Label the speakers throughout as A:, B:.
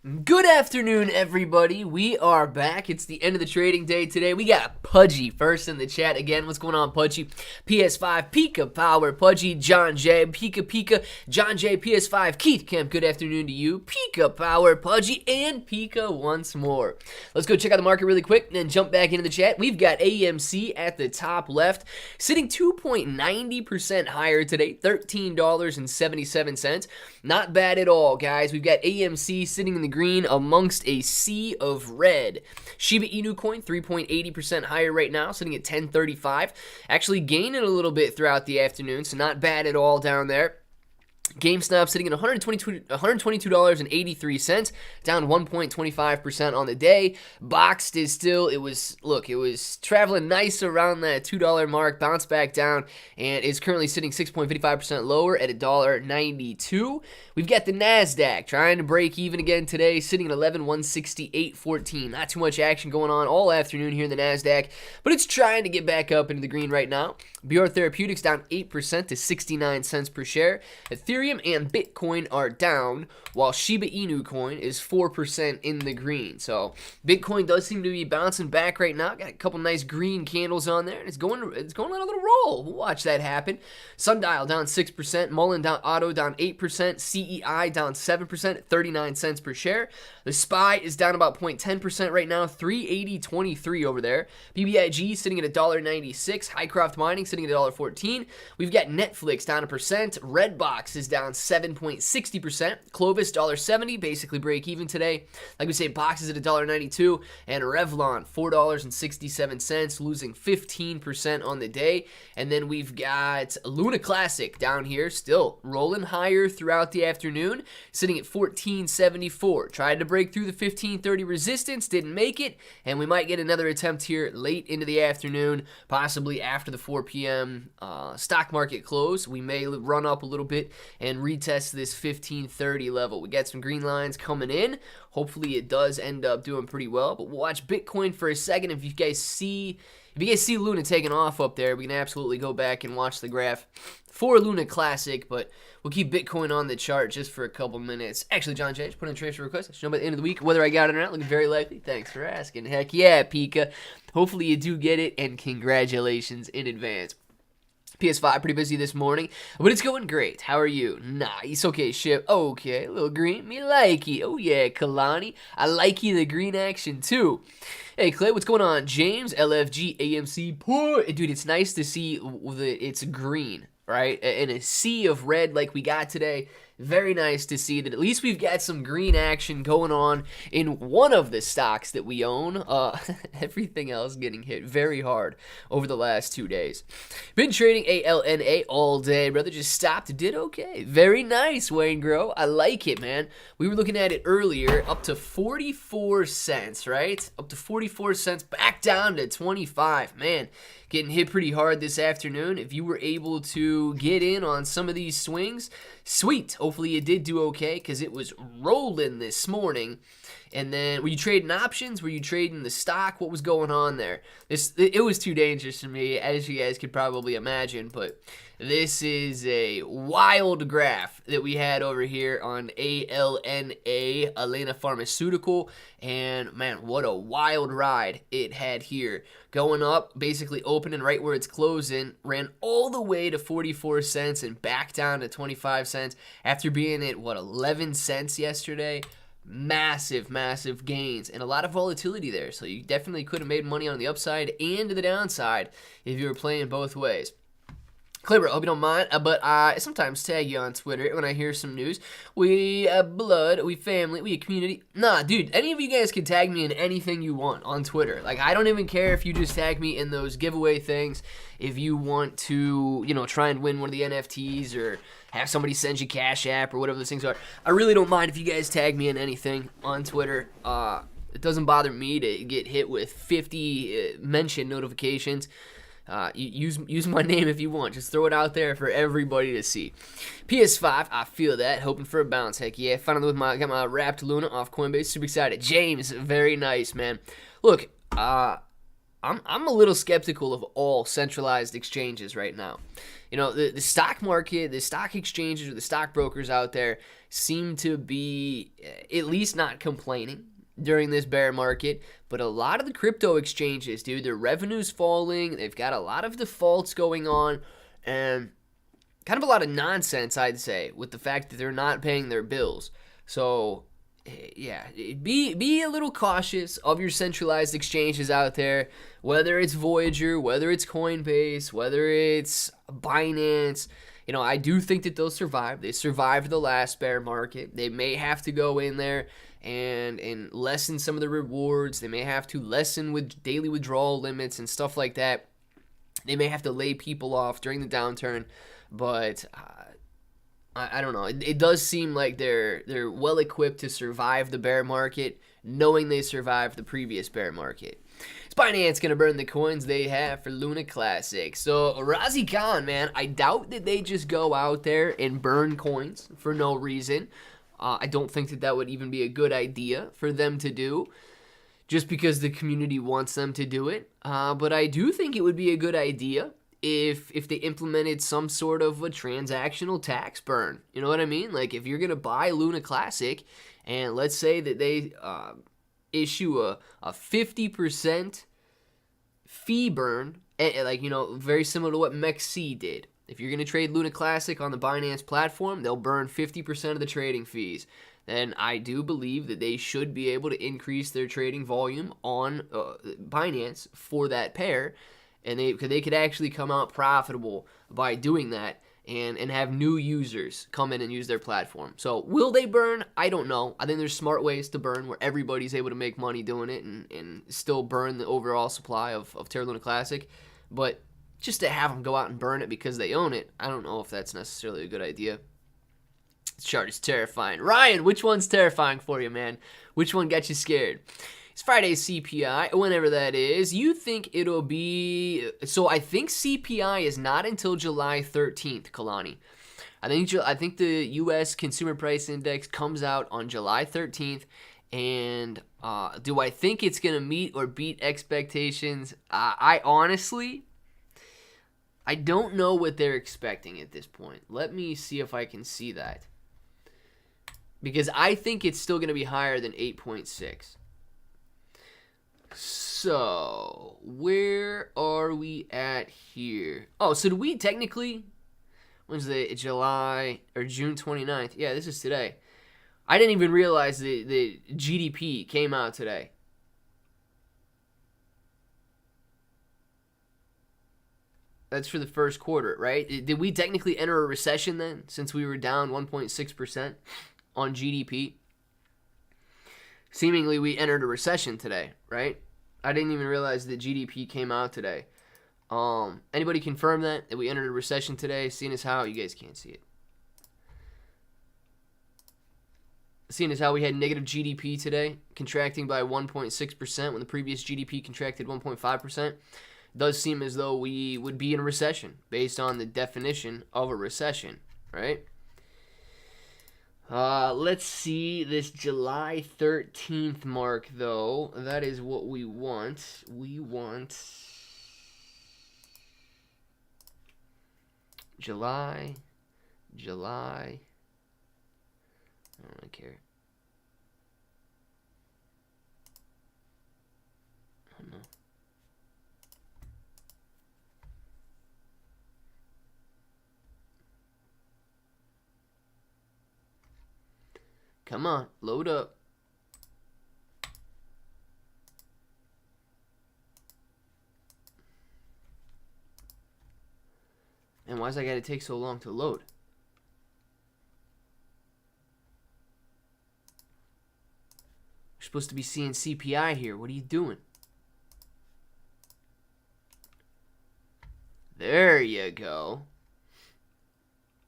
A: Good afternoon, everybody. We are back. It's the end of the trading day today. We got Pudgy first in the chat again. What's going on, Pudgy? PS5, Pika Power, Pudgy, John J, Pika, John J, PS5, Keith Kemp. Good afternoon to you. Pika Power, Pudgy, and Pika once more. Let's go check out the market really quick and then jump back into the chat. We've got AMC at the top left, sitting 2.90% higher today, $13.77. Not bad at all, guys. We've got AMC sitting in the green amongst a sea of red. Shiba Inu coin 3.80% higher right now, sitting at 1035. Actually gaining a little bit throughout the afternoon, so not bad at all down there. GameStop sitting at $122.83, down 1.25% on the day. Boxed is still, it was traveling nice around that $2 mark, bounced back down, and is currently sitting 6.55% lower at $1.92. We've got the NASDAQ trying to break even again today, sitting at 11,168.14. Not too much action going on all afternoon here in the NASDAQ, but it's trying to get back up into the green right now. BR Therapeutics down 8% to 69 cents per share. Ethereum and Bitcoin are down, while Shiba Inu coin is 4% in the green. So Bitcoin does seem to be bouncing back right now. Got a couple nice green candles on there, and it's going on a little roll. We'll watch that happen. Sundial down 6%, Mullen Auto down 8%, CEI down 7% at 39 cents per share. The SPY is down about 0.10% right now, 380.23 over there. BBIG sitting at $1.96. Highcroft Mining sitting at $1.14. We've got Netflix down 1%. Redbox is down 7.60%. Clovis $1.70, basically break even today. Like we say, Box is at $1.92, and Revlon $4.67, losing 15% on the day. And then we've got Luna Classic down here, still rolling higher throughout the afternoon, sitting at $14.74. Tried to break through the 15.30 resistance, didn't make it, and we might get another attempt here late into the afternoon, possibly after the 4 p.m. Stock market close. We may run up a little bit and retest this 15.30 level. We got some green lines coming in. Hopefully it does end up doing pretty well, but we'll watch Bitcoin for a second. If you guys see Luna taking off up there, we can absolutely go back and watch the graph for Luna Classic, but we'll keep Bitcoin on the chart just for a couple minutes. Actually, John J, just put in a transfer request. I should know by the end of the week whether I got it or not. Looking very likely. Thanks for asking. Heck yeah, Pika. Hopefully you do get it, and congratulations in advance. PS5 pretty busy this morning, but it's going great. How are you? Nice. Okay, Shib. Okay, a little green. Me likey. Oh yeah, Kalani. I likey the green action too. Hey Clay, what's going on? James, LFG, AMC. Dude, it's nice to see that it's green, right? In a sea of red like we got today. Very nice to see that at least we've got some green action going on in one of the stocks that we own. Everything else getting hit very hard over the last 2 days. Been trading ALNA all day, brother. Just stopped, did okay. Very nice, Wayne Grow. I like it, man. We were looking at it earlier, up to 44 cents, right? Up to 44 cents, back down to 25. Man, getting hit pretty hard this afternoon. If you were able to get in on some of these swings, sweet. Hopefully you did do okay, because it was rolling this morning. And then, were you trading options? Were you trading the stock? What was going on there? It was too dangerous for me, as you guys could probably imagine. But this is a wild graph that we had over here on ALNA, ALNA Pharmaceutical. And man, what a wild ride it had here. Going up, basically opening right where it's closing, ran all the way to 44 cents and back down to 25 cents after being at, 11 cents yesterday. Massive gains and a lot of volatility there. So you definitely could have made money on the upside and the downside if you were playing both ways. Clever, I hope you don't mind, but I sometimes tag you on Twitter when I hear some news. We blood, we family, we a community. Nah, dude, any of you guys can tag me in anything you want on Twitter. Like, I don't even care if you just tag me in those giveaway things. If you want to, try and win one of the NFTs or have somebody send you Cashapp or whatever those things are. I really don't mind if you guys tag me in anything on Twitter. It doesn't bother me to get hit with 50 mention notifications. Use my name if you want. Just throw it out there for everybody to see. PS5, I feel that. Hoping for a bounce. Heck yeah. Finally got my wrapped Luna off Coinbase. Super excited. James, very nice, man. Look, I'm a little skeptical of all centralized exchanges right now. You know, the stock market, the stock exchanges, or the stockbrokers out there seem to be at least not complaining during this bear market. But a lot of the crypto exchanges, dude, their revenue's falling. They've got a lot of defaults going on, and kind of a lot of nonsense, I'd say, with the fact that they're not paying their bills. So yeah, be a little cautious of your centralized exchanges out there, whether it's Voyager, whether it's Coinbase, whether it's Binance. You know, I do think that they'll survive. They survived the last bear market. They may have to go in there and lessen some of the rewards. They may have to lessen with daily withdrawal limits and stuff like that. They may have to lay people off during the downturn, but I don't know. It does seem like they're well equipped to survive the bear market, knowing they survived the previous bear market. Is Binance going to burn the coins they have for Luna Classic? So, Razi Khan, man, I doubt that they just go out there and burn coins for no reason. I don't think that would even be a good idea for them to do, just because the community wants them to do it. But I do think it would be a good idea if they implemented some sort of a transactional tax burn. You know what I mean? Like, if you're going to buy Luna Classic, and let's say that they issue a 50% fee burn, like, you know, very similar to what MEXC did. If you're going to trade Luna Classic on the Binance platform, they'll burn 50% of the trading fees. Then I do believe that they should be able to increase their trading volume on Binance for that pair, and they could actually come out profitable by doing that and have new users come in and use their platform. So will they burn? I don't know. I think there's smart ways to burn where everybody's able to make money doing it and still burn the overall supply of Terra Luna Classic. But just to have them go out and burn it because they own it, I don't know if that's necessarily a good idea. This chart is terrifying. Ryan, which one's terrifying for you, man? Which one got you scared? It's Friday's CPI, whenever that is. You think it'll be... So I think CPI is not until July 13th, Kalani. I think the U.S. Consumer Price Index comes out on July 13th. And do I think it's going to meet or beat expectations? I honestly... I don't know what they're expecting at this point. Let me see if I can see that. Because I think it's still going to be higher than 8.6. So, where are we at here? Oh, so do we technically... When's the July or June 29th? Yeah, this is today. I didn't even realize the GDP came out today. That's for the first quarter, right? Did we technically enter a recession then, since we were down 1.6% on GDP? Seemingly, we entered a recession today, right? I didn't even realize that GDP came out today. Anybody confirm that we entered a recession today? Seeing as how you guys can't see it. Seeing as how we had negative GDP today, contracting by 1.6% when the previous GDP contracted 1.5%. Does seem as though we would be in a recession based on the definition of a recession, right? Let's see this July 13th mark, though. That is what we want. We want July. I don't really care. I don't know. Come on, load up. And why's that gotta take so long to load? You're supposed to be seeing CPI here. What are you doing? There you go.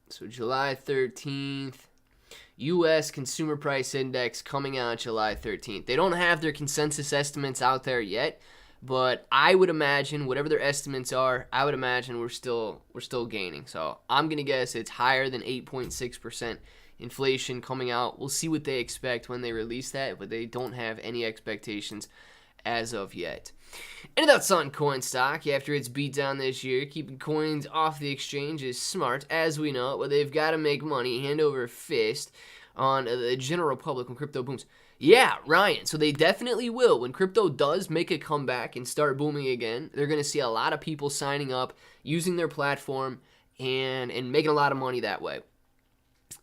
A: So July 13th. U.S. Consumer Price Index coming out July 13th. They don't have their consensus estimates out there yet, but I would imagine whatever their estimates are, I would imagine we're still gaining. So I'm gonna guess it's higher than 8.6% inflation coming out. We'll see what they expect when they release that, but they don't have any expectations as of yet. And that's on Coinstock. After its beatdown this year, keeping coins off the exchange is smart, as we know, but they've got to make money hand over fist on the general public when crypto booms. Yeah, Ryan, so they definitely will. When crypto does make a comeback and start booming again, they're going to see a lot of people signing up, using their platform, and making a lot of money that way.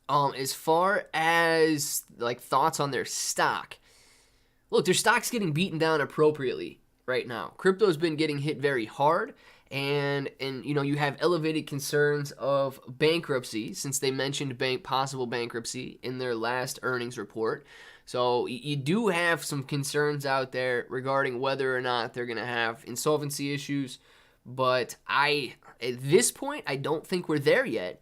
A: As far as like thoughts on their stock, look, their stock's getting beaten down appropriately right now. Crypto's been getting hit very hard, and you know, you have elevated concerns of bankruptcy since they mentioned possible bankruptcy in their last earnings report. So you do have some concerns out there regarding whether or not they're going to have insolvency issues, but at this point, I don't think we're there yet.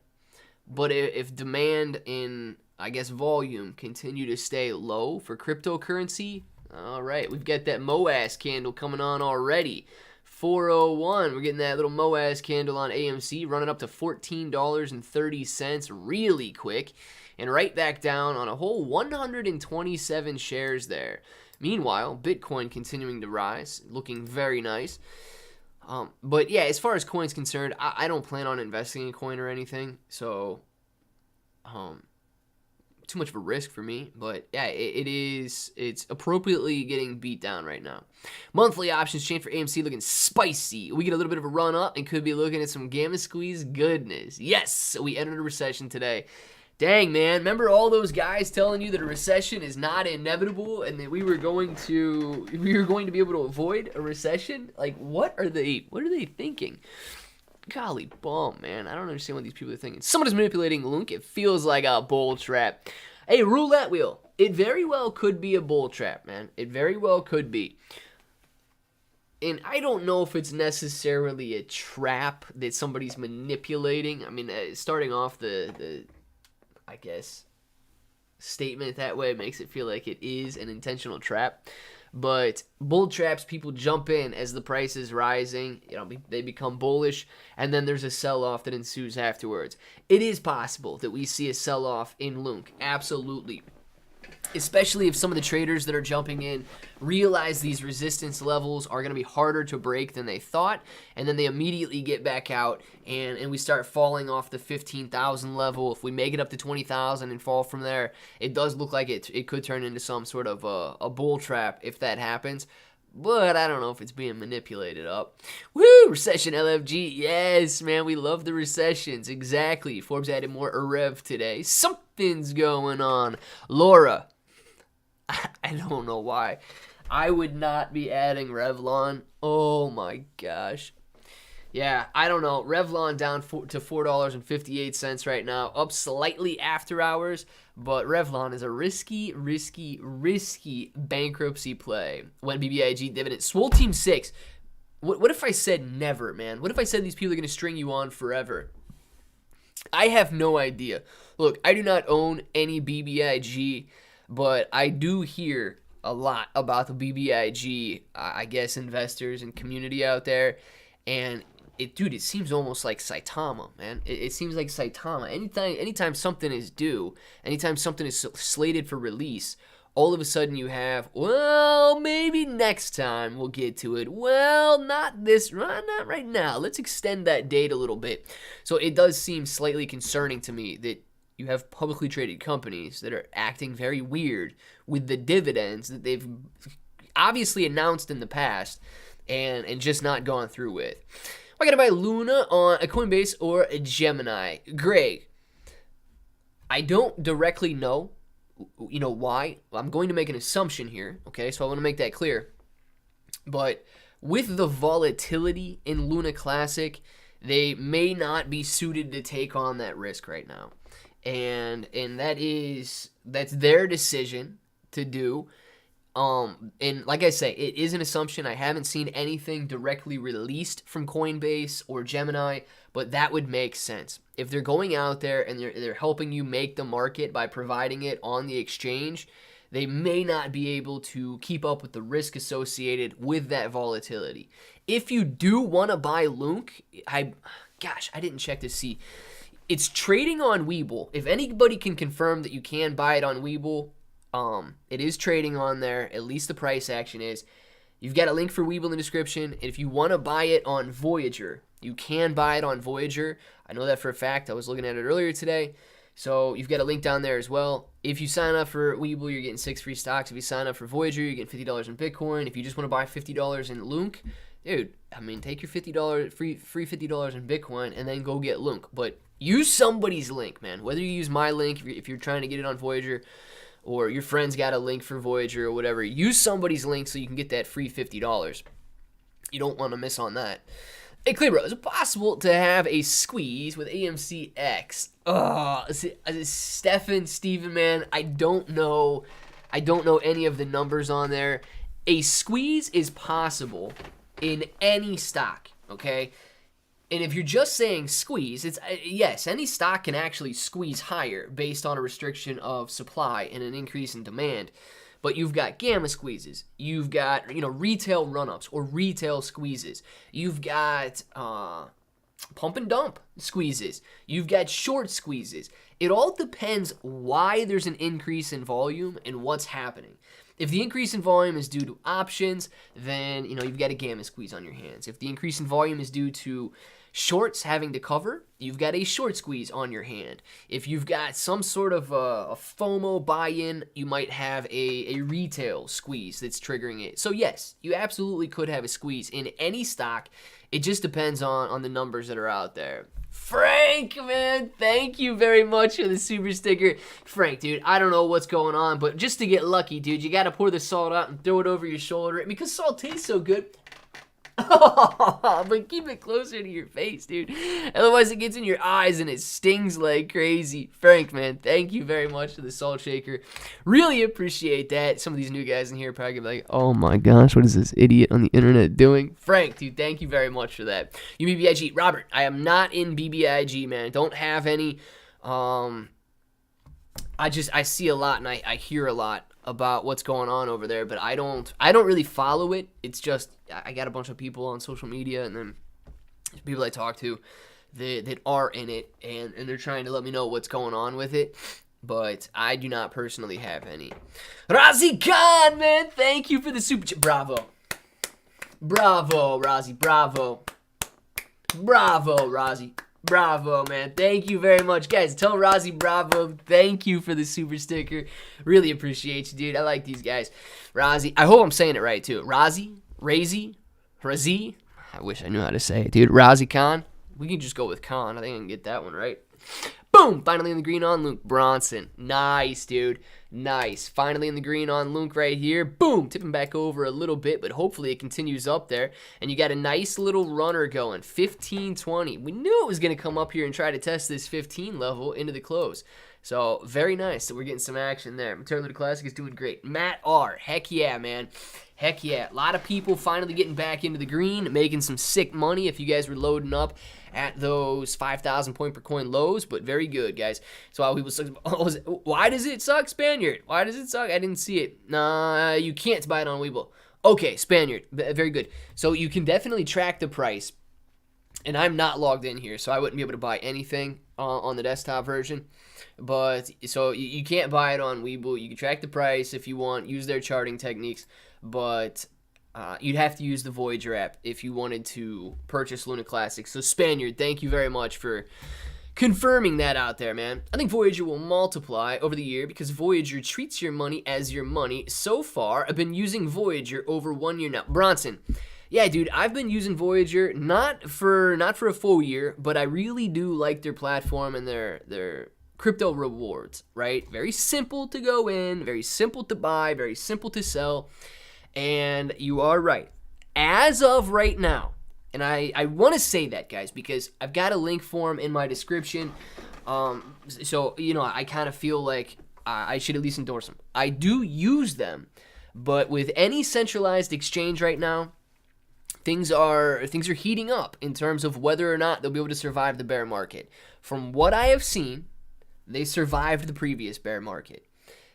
A: But if demand and, I guess, volume continue to stay low for cryptocurrency, all right, we've got that MOAS candle coming on already. 401, we're getting that little MOAS candle on AMC running up to $14.30 really quick, and right back down on a whole 127 shares there. Meanwhile, Bitcoin continuing to rise, looking very nice. But yeah, as far as coin's concerned, I don't plan on investing in coin or anything, so too much of a risk for me. But yeah, it's appropriately getting beat down right now. Monthly options chain for AMC looking spicy. We get a little bit of a run up and could be looking at some gamma squeeze goodness. Yes, we entered a recession today. Dang, man, remember all those guys telling you that a recession is not inevitable and that we were going to be able to avoid a recession? Like, what are they thinking? Golly bum, man. I don't understand what these people are thinking. Someone is manipulating Lunk. It feels like a bull trap. Hey, roulette wheel. It very well could be a bull trap, man. It very well could be. And I don't know if it's necessarily a trap that somebody's manipulating. I mean, starting off the I guess, statement that way makes it feel like it is an intentional trap. But bull traps, people jump in as the price is rising. You know, they become bullish, and then there's a sell-off that ensues afterwards. It is possible that we see a sell-off in Lunk. Absolutely. Especially if some of the traders that are jumping in realize these resistance levels are going to be harder to break than they thought, and then they immediately get back out, and we start falling off the 15,000 level. If we make it up to 20,000 and fall from there, it does look like it could turn into some sort of a bull trap if that happens. But I don't know if it's being manipulated up. Woo! Recession LFG. Yes, man, we love the recessions. Exactly. Forbes added more Rev today. Something's going on. Laura. I don't know why. I would not be adding Revlon. Oh my gosh. Yeah, I don't know. Revlon down to $4.58 right now. Up slightly after hours. But Revlon is a risky bankruptcy play. When BBIG dividend. Swole Team 6. What if I said never, man? What if I said these people are going to string you on forever? I have no idea. Look, I do not own any BBIG. But I do hear a lot about the BBIG, I guess, investors and community out there. And, it seems almost like Saitama, man. It seems like Saitama. Anytime something is due, anytime something is slated for release, all of a sudden you have, well, maybe next time we'll get to it. Well, not right now. Let's extend that date a little bit. So it does seem slightly concerning to me that you have publicly traded companies that are acting very weird with the dividends that they've obviously announced in the past and just not gone through with. I got to buy Luna on a Coinbase or a Gemini. Greg, I don't directly know, why. I'm going to make an assumption here, okay? So I want to make that clear. But with the volatility in Luna Classic, they may not be suited to take on that risk right now. And that's their decision to do. And like I say, it is an assumption. I haven't seen anything directly released from Coinbase or Gemini, but that would make sense. If they're going out there and they're helping you make the market by providing it on the exchange, they may not be able to keep up with the risk associated with that volatility. If you do want to buy Lunk, I didn't check to see. It's trading on Webull. If anybody can confirm that you can buy it on Webull, it is trading on there. At least the price action is. You've got a link for Webull in the description. And if you want to buy it on Voyager, you can buy it on Voyager. I know that for a fact. I was looking at it earlier today. So you've got a link down there as well. If you sign up for Webull, you're getting 6 free stocks. If you sign up for Voyager, you're getting $50 in Bitcoin. If you just want to buy $50 in Lunk, dude, I mean, take your $50 free $50 in Bitcoin and then go get Lunk. But use somebody's link, man. Whether you use my link, if you're trying to get it on Voyager, or your friend's got a link for Voyager or whatever, use somebody's link so you can get that free $50. You don't want to miss on that. Hey, Clebro, is it possible to have a squeeze with AMCX? Steven, man, I don't know any of the numbers on there. A squeeze is possible in any stock, okay? And if you're just saying squeeze, it's yes, any stock can actually squeeze higher based on a restriction of supply and an increase in demand. But you've got gamma squeezes, you've got retail run-ups or retail squeezes, you've got pump and dump squeezes, you've got short squeezes. It all depends why there's an increase in volume and what's happening. If the increase in volume is due to options, then you've got a gamma squeeze on your hands. If the increase in volume is due to shorts having to cover, you've got a short squeeze on your hand. If you've got some sort of a FOMO buy-in, you might have a retail squeeze that's triggering it. So yes, you absolutely could have a squeeze in any stock. It just depends on the numbers that are out there. Frank, man, thank you very much for the super sticker. Frank, dude, I don't know what's going on, but just to get lucky, dude, you got to pour the salt out and throw it over your shoulder. Because salt tastes so good. But keep it closer to your face, dude. Otherwise, it gets in your eyes and it stings like crazy. Frank, man, thank you very much for the salt shaker. Really appreciate that. Some of these new guys in here are probably gonna be like, oh my gosh, what is this idiot on the internet doing? Frank, dude, thank you very much for that. UBBIG, Robert, I am not in BBIG, man. Don't have any. I see a lot and I hear a lot about what's going on over there, but I don't really follow it. It's just I got a bunch of people on social media and then people I talk to that are in it and they're trying to let me know what's going on with it, but I do not personally have any. Razi Khan, man, thank you for the super chat. Bravo, Razi, bravo, Razi. Bravo, man. Thank you very much. Guys, tell Razi bravo. Thank you for the super sticker. Really appreciate you, dude. I like these guys. Razi. I hope I'm saying it right, too. Razi? Razi? I wish I knew how to say it, dude. Razi Khan? We can just go with Khan. I think I can get that one right. Boom! Finally in the green on Luke Bronson. Nice, dude. Nice. Finally in the green on Luke right here. Boom! Tipping back over a little bit, but hopefully it continues up there. And you got a nice little runner going. 15.20. We knew it was going to come up here and try to test this 15 level into the close. So, very nice that we're getting some action there. Material Looter Classic is doing great. Matt R. Heck yeah, man. Heck yeah. A lot of people finally getting back into the green, making some sick money if you guys were loading up at those 5,000 point per coin lows, but very good, guys. So while people suck, why does it suck, Spaniard? Why does it suck? I didn't see it. Nah, you can't buy it on Webull. Okay, Spaniard, very good. So you can definitely track the price, and I'm not logged in here, so I wouldn't be able to buy anything on the desktop version. But so you can't buy it on Webull. You can track the price if you want, use their charting techniques, but you'd have to use the Voyager app if you wanted to purchase Luna Classic. So Spaniard, thank you very much for confirming that out there, man. I think Voyager will multiply over the year because Voyager treats your money as your money. So far, I've been using Voyager over 1 year now. Bronson, yeah, dude, I've been using Voyager not for a full year, but I really do like their platform and their crypto rewards, right? Very simple to go in, very simple to buy, very simple to sell. And you are right. As of right now, and I want to say that, guys, because I've got a link for them in my description. So, I kind of feel like I should at least endorse them. I do use them, but with any centralized exchange right now, things are heating up in terms of whether or not they'll be able to survive the bear market. From what I have seen, they survived the previous bear market.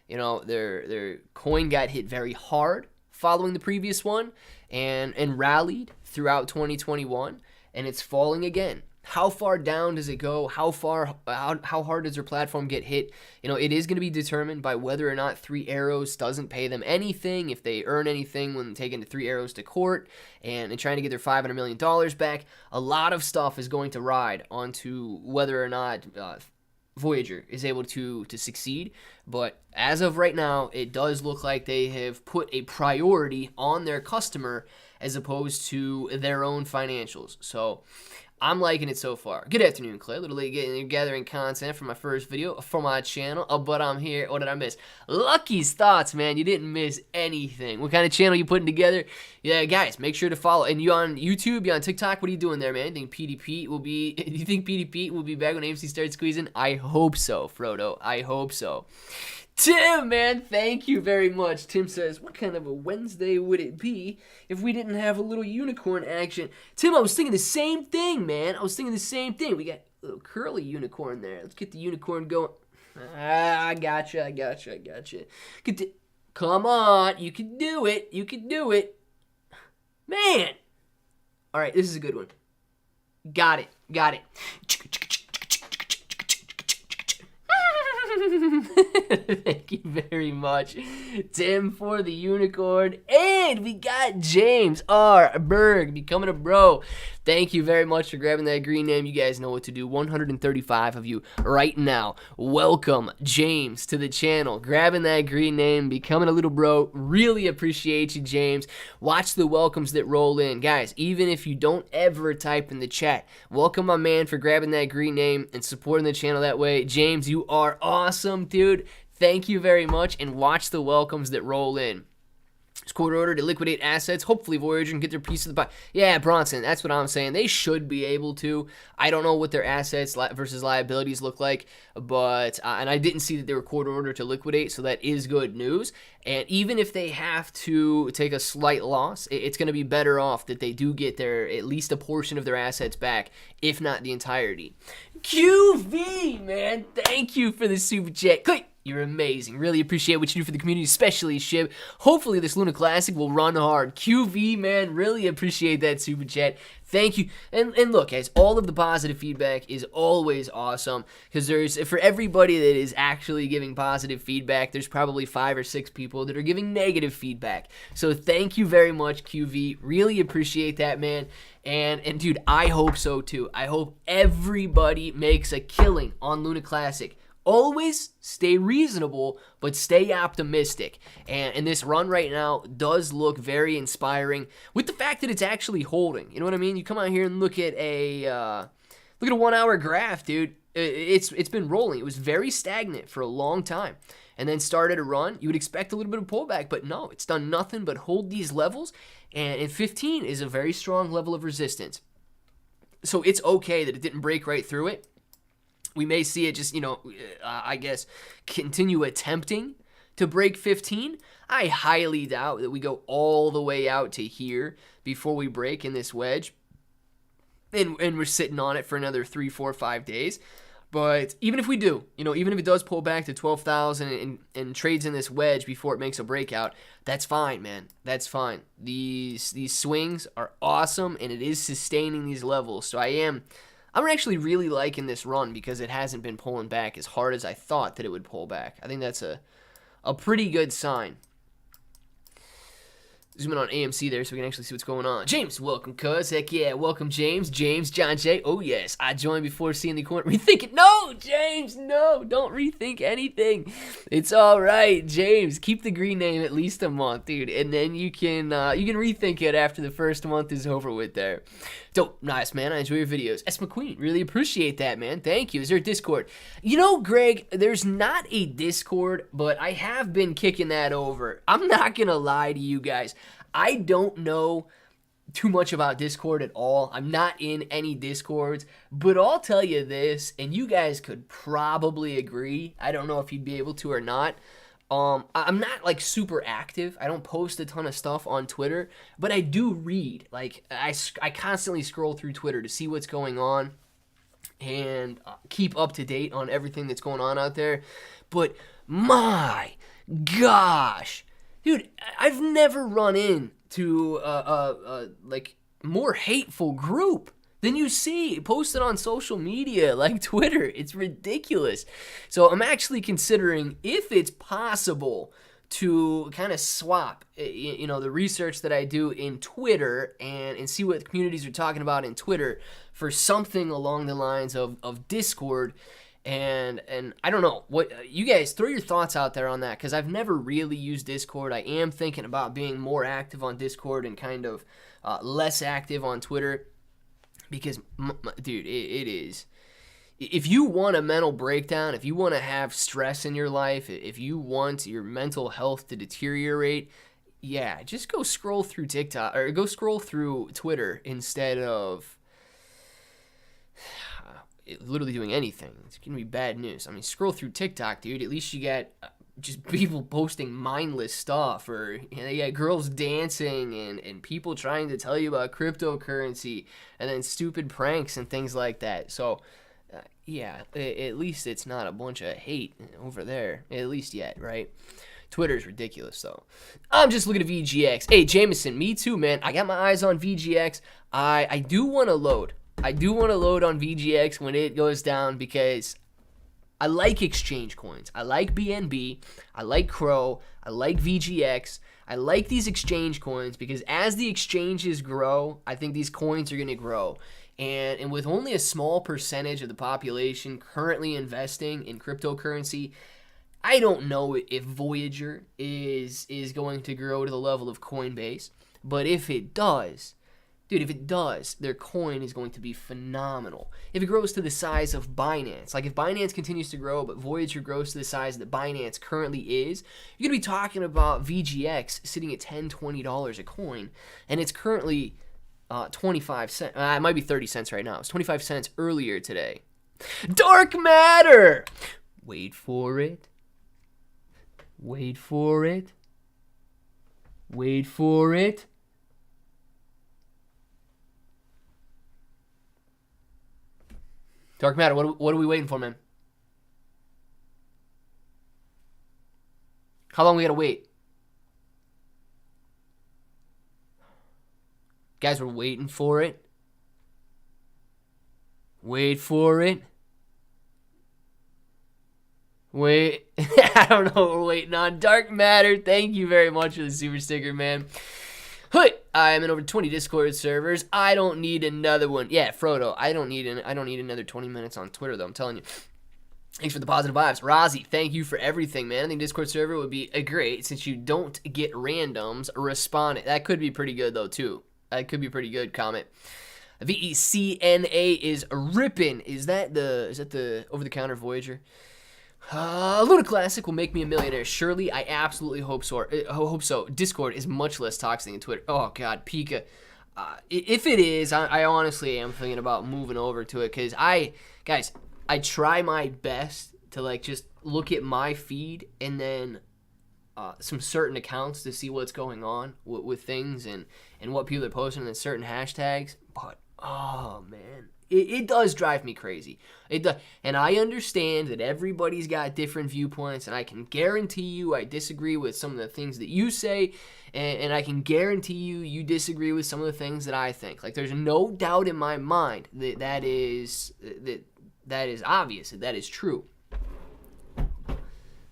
A: Their coin got hit very hard following the previous one and rallied throughout 2021, and it's falling again. How far down does it go? How hard does their platform get hit? It is going to be determined by whether or not Three Arrows doesn't pay them anything, if they earn anything when taking the Three Arrows to court and trying to get their $500 million back. A lot of stuff is going to ride onto whether or not Voyager is able to succeed. But as of right now, it does look like they have put a priority on their customer as opposed to their own financials. So I'm liking it so far. Good afternoon, Clay. A little late gathering content for my first video for my channel, but I'm here. What did I miss? Lucky's thoughts, man. You didn't miss anything. What kind of channel you putting together? Yeah, guys, make sure to follow. And you on YouTube? You on TikTok? What are you doing there, man? You think PDP will be? Do you think PDP will be back when AMC starts squeezing? I hope so, Frodo. I hope so. Tim, man, thank you very much. Tim says, what kind of a Wednesday would it be if we didn't have a little unicorn action? Tim, I was thinking the same thing, man. I was thinking the same thing. We got a little curly unicorn there. Let's get the unicorn going. I gotcha. Come on, you can do it. You can do it. Man. All right, this is a good one. Got it. Thank you very much, Tim, for the unicorn. And we got James R. Berg becoming a bro. Thank you very much for grabbing that green name. You guys know what to do. 135 of you right now. Welcome, James, to the channel. Grabbing that green name, becoming a little bro. Really appreciate you, James. Watch the welcomes that roll in. Guys, even if you don't ever type in the chat, welcome my man for grabbing that green name and supporting the channel that way. James, you are awesome, dude. Thank you very much, and watch the welcomes that roll in. It's court order to liquidate assets. Hopefully Voyager can get their piece of the pie. Yeah, Bronson, that's what I'm saying. They should be able to. I don't know what their assets versus liabilities look like, but and I didn't see that they were court order to liquidate, so that is good news. And even if they have to take a slight loss, it's going to be better off that they do get at least a portion of their assets back, if not the entirety. QV, man, thank you for the super chat. Click. You're amazing. Really appreciate what you do for the community, especially Shib. Hopefully this Luna Classic will run hard. QV, man, really appreciate that super chat. Thank you. And look, guys, all of the positive feedback is always awesome because for everybody that is actually giving positive feedback, there's probably 5 or 6 people that are giving negative feedback. So thank you very much, QV. Really appreciate that, man. And dude, I hope so too. I hope everybody makes a killing on Luna Classic. Always stay reasonable, but stay optimistic. And this run right now does look very inspiring with the fact that it's actually holding. You know what I mean? You come out here and look at a 1 hour graph, dude. It's been rolling. It was very stagnant for a long time, and then started a run. You would expect a little bit of pullback, but no, it's done nothing but hold these levels. And 15 is a very strong level of resistance. So it's okay that it didn't break right through it. We may see it just, I guess, continue attempting to break 15. I highly doubt that we go all the way out to here before we break in this wedge. And we're sitting on it for another 3, 4, 5 days. But even if we do, even if it does pull back to 12,000 and trades in this wedge before it makes a breakout, that's fine, man. That's fine. These swings are awesome, and it is sustaining these levels. So I'm actually really liking this run because it hasn't been pulling back as hard as I thought that it would pull back. I think that's a pretty good sign. Zoom in on AMC there so we can actually see what's going on. James, welcome, cuz. Heck yeah, welcome, James. James, John J. Oh, yes. I joined before seeing the corner. Rethink it. No, James, no. Don't rethink anything. It's all right, James. Keep the green name at least a month, dude. And then you can rethink it after the first month is over with there. Dope. Nice, man. I enjoy your videos. S. McQueen, really appreciate that, man. Thank you. Is there a Discord? Greg, there's not a Discord, but I have been kicking that over. I'm not going to lie to you guys. I don't know too much about Discord at all. I'm not in any Discords, but I'll tell you this, and you guys could probably agree. I don't know if you'd be able to or not. I'm not like super active. I don't post a ton of stuff on Twitter, but I do read. Like I constantly scroll through Twitter to see what's going on and keep up to date on everything that's going on out there. But my gosh, dude, I've never run into like more hateful group than you see posted on social media like Twitter. It's ridiculous. So I'm actually considering if it's possible to kind of swap, the research that I do in Twitter and see what communities are talking about in Twitter for something along the lines of Discord. And I don't know, what you guys throw your thoughts out there on that, because I've never really used Discord. I am thinking about being more active on Discord and kind of less active on Twitter, because dude, it is. If you want a mental breakdown, if you want to have stress in your life, if you want your mental health to deteriorate, yeah, just go scroll through TikTok or go scroll through Twitter instead of literally doing anything. It's going to be bad news. I mean, scroll through TikTok, dude. At least you get just people posting mindless stuff, or they got girls dancing and people trying to tell you about cryptocurrency, and then stupid pranks and things like that. So, yeah, at least it's not a bunch of hate over there, at least yet, right? Twitter's ridiculous, though. I'm just looking at VGX. Hey, Jameson, me too, man. I got my eyes on VGX. I do want to load. I do want to load on VGX when it goes down, because I like exchange coins. I like BNB. I like Crow. I like VGX. I like these exchange coins because as the exchanges grow, I think these coins are going to grow. And with only a small percentage of the population currently investing in cryptocurrency, I don't know if Voyager is going to grow to the level of Coinbase. But if it does, dude, if it does, their coin is going to be phenomenal. If it grows to the size of Binance, like if Binance continues to grow, but Voyager grows to the size that Binance currently is, you're going to be talking about VGX sitting at $10, $20 a coin, and it's currently 25 cents. It might be 30 cents right now. It's 25 cents earlier today. Dark matter! Wait for it. Wait for it. Wait for it. Dark matter, what are we waiting for, man? How long we gotta wait? Guys, we're waiting for it. Wait for it. Wait. I don't know what we're waiting on. Dark matter, thank you very much for the super sticker, man. I'm in over 20 Discord servers. I don't need another one. Yeah, Frodo, I don't need another 20 minutes on Twitter, though. I'm telling you. Thanks for the positive vibes. Rozzy, thank you for everything, man. I think Discord server would be great since you don't get randoms responding. That could be pretty good, though, too. That could be pretty good. Comment. VECNA is ripping. Is that the over-the-counter Voyager? Luna Classic will make me a millionaire. Surely, I absolutely hope so. Hope so. Discord is much less toxic than Twitter. Oh God, Pika. If it is, I honestly am thinking about moving over to it, because I try my best to like just look at my feed and then some certain accounts to see what's going on with things and what people are posting in certain hashtags. But oh man. It does drive me crazy. It does. And I understand that everybody's got different viewpoints, and I can guarantee you I disagree with some of the things that you say, and I can guarantee you disagree with some of the things that I think. Like, there's no doubt in my mind that is obvious, that is true.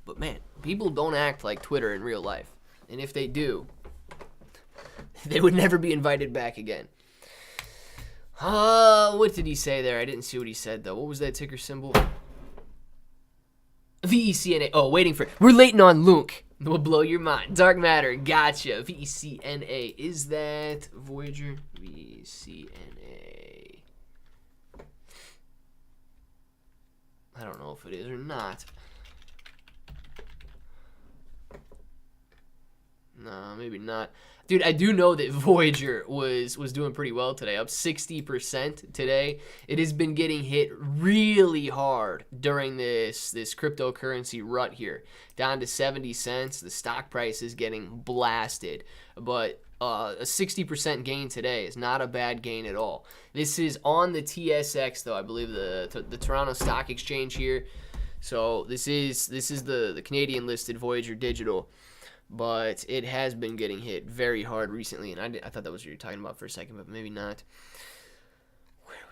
A: But man, people don't act like Twitter in real life. And if they do, they would never be invited back again. What did he say there? I didn't see what he said, though. What was that ticker symbol? VECNA. Oh, waiting for... We're waiting on Lunk. Will blow your mind. Dark matter. Gotcha. VECNA. Is that Voyager? VECNA. I don't know if it is or not. No, maybe not. Dude, I do know that Voyager was doing pretty well today, up 60% today. It has been getting hit really hard during this cryptocurrency rut here, down to 70 cents. The stock price is getting blasted, but a 60% gain today is not a bad gain at all. This is on the TSX, though, I believe the Toronto Stock Exchange here. So this is the Canadian listed Voyager Digital. But it has been getting hit very hard recently, and I thought that was what you were talking about for a second, but maybe not. Where are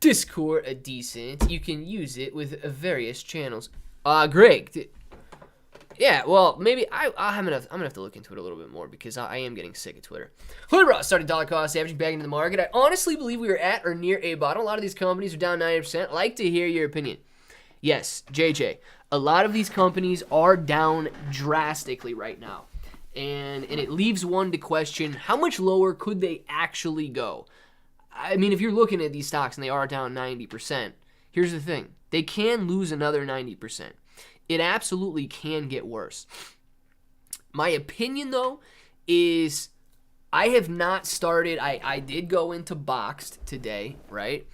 A: Discord a decent. You can use it with various channels. Greg. Yeah, well, maybe I'm gonna have to look into it a little bit more because I am getting sick of Twitter. Hood started dollar cost averaging back into the market. I honestly believe we are at or near a bottom. A lot of these companies are down 90%. I'd like to hear your opinion. Yes, JJ. A lot of these companies are down drastically right now. And it leaves one to question, how much lower could they actually go? I mean, if you're looking at these stocks and they are down 90%, here's the thing. They can lose another 90%. It absolutely can get worse. My opinion, though, is I have not started. I did go into Boxed today, right?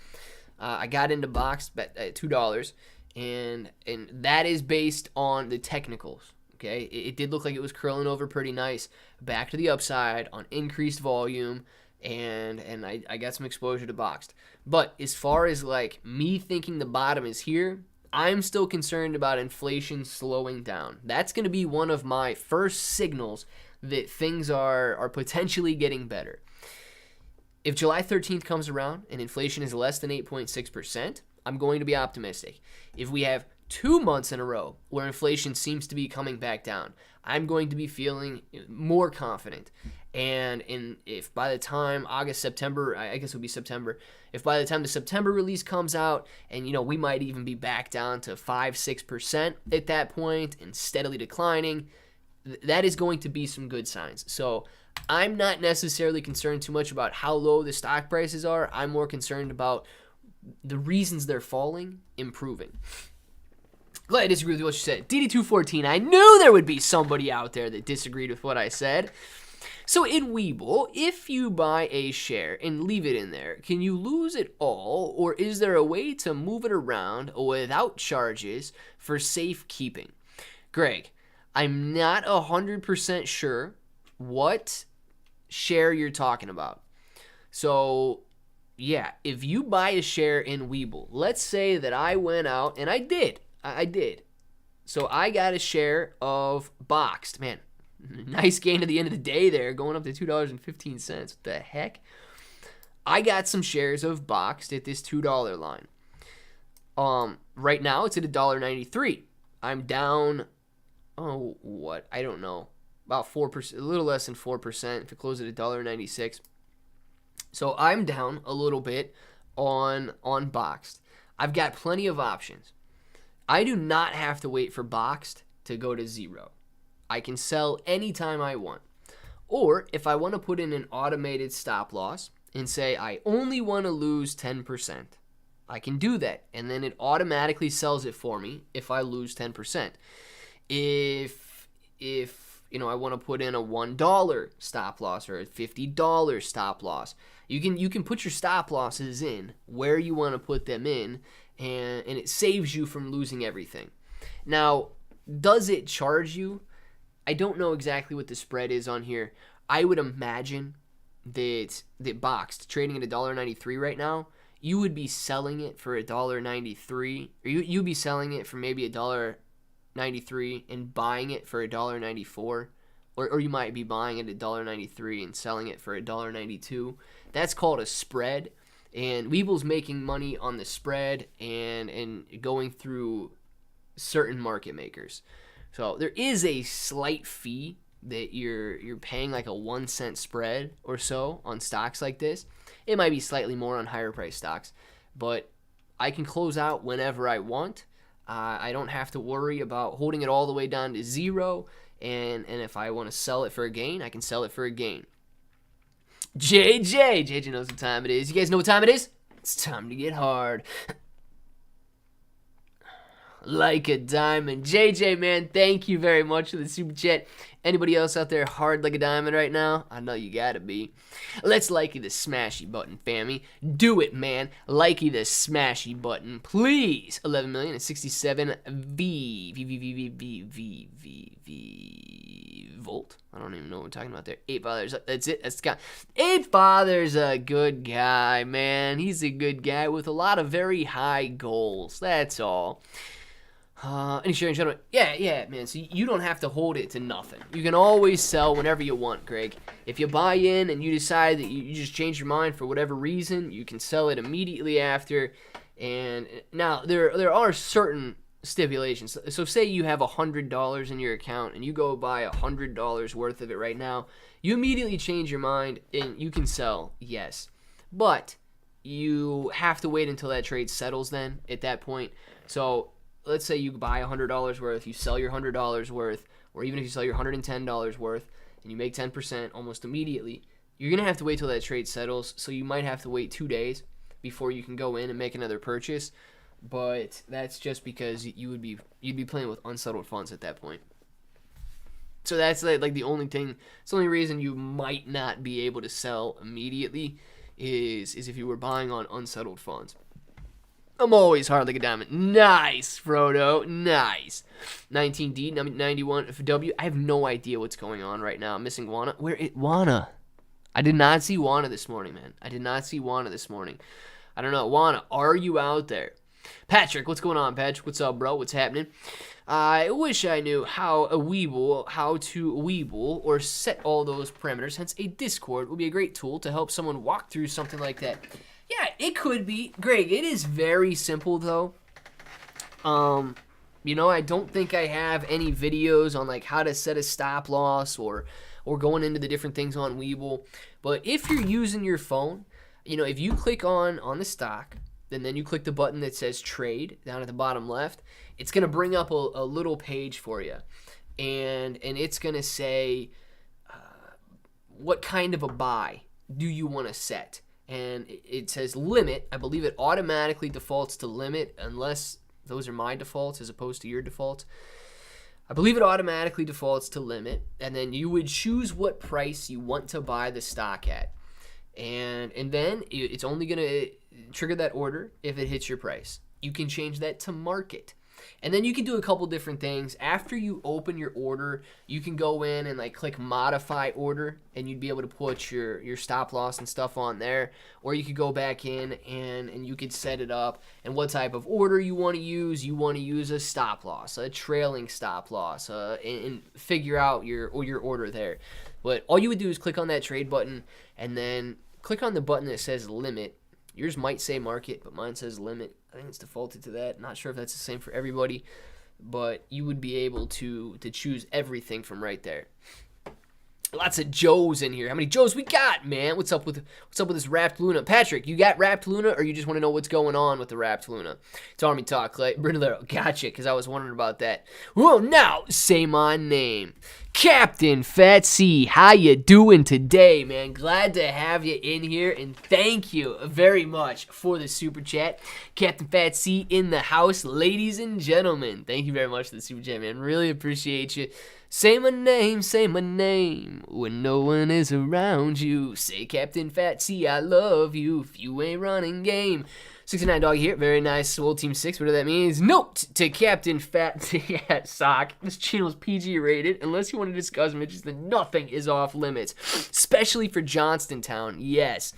A: I got into Boxed at $2, and that is based on the technicals. Okay, it did look like it was curling over pretty nice, back to the upside on increased volume, and I got some exposure to Boxed. But as far as like me thinking the bottom is here, I'm still concerned about inflation slowing down. That's going to be one of my first signals that things are potentially getting better. If July 13th comes around and inflation is less than 8.6%, I'm going to be optimistic. If we have 2 months in a row where inflation seems to be coming back down, I'm going to be feeling more confident. And if by the time August, September, I guess it would be September, if by the time the September release comes out and, we might even be back down to 5-6% at that point and steadily declining, that is going to be some good signs. So I'm not necessarily concerned too much about how low the stock prices are. I'm more concerned about the reasons they're falling, improving. Glad I disagree with what you said. DD214, I knew there would be somebody out there that disagreed with what I said. So in Webull, if you buy a share and leave it in there, can you lose it all, or is there a way to move it around without charges for safekeeping? Greg, I'm not 100% sure what share you're talking about. So, yeah, if you buy a share in Webull, let's say that I went out, and I did. So I got a share of Boxed. Man, nice gain at the end of the day there, going up to $2.15. What the heck? I got some shares of Boxed at this $2 line. Right now it's at $1.93. I'm down, I don't know, about 4%, a little less than 4% if it closes at $1.96. So I'm down a little bit on Boxed. I've got plenty of options. I do not have to wait for Boxed to go to zero. I can sell anytime I want. Or if I want to put in an automated stop loss and say I only want to lose 10%, I can do that. And then it automatically sells it for me if I lose 10%. If I want to put in a $1 stop loss or a $50 stop loss, you can put your stop losses in where you want to put them in, and it saves you from losing everything. Now, does it charge you? I don't know exactly what the spread is on here. I would imagine that Boxed trading at $1.93 right now, you would be selling it for $1.93, or you'd be selling it for maybe $1.93 and buying it for $1.94, or you might be buying it at $1.93 and selling it for $1.92. That's called a spread, and Webull's making money on the spread and going through certain market makers. So there is a slight fee that you're paying, like a 1 cent spread or so on stocks like this. It might be slightly more on higher price stocks, but I can close out whenever I want. I don't have to worry about holding it all the way down to zero, and if I want to sell it for a gain, I can sell it for a gain. JJ knows what time it is. You guys know what time it is? It's time to get hard. Like a diamond. JJ, man, thank you very much for the super chat. Anybody else out there hard like a diamond right now? I know you gotta be. Let's likey the smashy button, fammy. Do it, man. Likey the smashy button, please. 11,067 volt. I don't even know what we're talking about there. 8 fathers. That's it. That's got 8 fathers. A good guy, man. He's a good guy with a lot of very high goals. That's all. Any share in general? Yeah, man. So you don't have to hold it to nothing. You can always sell whenever you want, Greg. If you buy in and you decide that you just change your mind for whatever reason, you can sell it immediately after. And now there are certain stipulations. So say you have $100 in your account and you go buy $100 worth of it right now. You immediately change your mind and you can sell, yes. But you have to wait until that trade settles then at that point. So let's say you buy $100 worth, you sell your $100 worth, or even if you sell your $110 worth and you make 10% almost immediately, you're going to have to wait till that trade settles. So you might have to wait 2 days before you can go in and make another purchase. But that's just because you'd be playing with unsettled funds at that point. So that's like the only thing. It's the only reason you might not be able to sell immediately is if you were buying on unsettled funds. I'm always hard like a diamond. Nice, Frodo. Nice. 19D, 91 for W. I have no idea what's going on right now. I'm missing Juana. Where is Juana? I did not see Juana this morning, man. I did not see Juana this morning. I don't know. Juana, are you out there? Patrick, what's going on, Patrick? What's up, bro? What's happening? I wish I knew how to weeble or set all those parameters. Hence, a Discord would be a great tool to help someone walk through something like that. Yeah, it could be. Greg, it is very simple, though. I don't think I have any videos on, like, how to set a stop loss or going into the different things on Weeble. But if you're using your phone, if you click on the stock, and then you click the button that says trade down at the bottom left, it's going to bring up a little page for you. And it's going to say what kind of a buy do you want to set. And it says limit. I believe it automatically defaults to limit unless those are my defaults as opposed to your defaults. I believe it automatically defaults to limit. And then you would choose what price you want to buy the stock at. And then it's only going to trigger that order if it hits your price. You can change that to market. And then you can do a couple different things. After you open your order, you can go in and click modify order, and you'd be able to put your stop loss and stuff on there. Or you could go back in and you could set it up and what type of order you want to use. You want to use a stop loss, a trailing stop loss, and figure out your order there. But all you would do is click on that trade button and then click on the button that says limit. Yours might say market, but mine says limit. I think it's defaulted to that. Not sure if that's the same for everybody, but you would be able to choose everything from right there. Lots of Joes in here. How many Joes we got, man? What's up with this Wrapped Luna? Patrick, you got Wrapped Luna, or you just want to know what's going on with the Wrapped Luna? It's ArmyTalk, Clay. Brindlero, gotcha, because I was wondering about that. Well, now, say my name. Captain Fat C, how you doing today, man? Glad to have you in here, and thank you very much for the super chat. Captain Fat C in the house, ladies and gentlemen. Thank you very much for the super chat, man. Really appreciate you. Say my name, when no one is around you. Say Captain Fat C, I love you, if you ain't running game. 69 Dog here, very nice, Swole Team 6, whatever that means. Note to Captain Fat C at Sock, this channel is PG rated. Unless you want to discuss images, then nothing is off limits. Especially for Johnstontown, yes.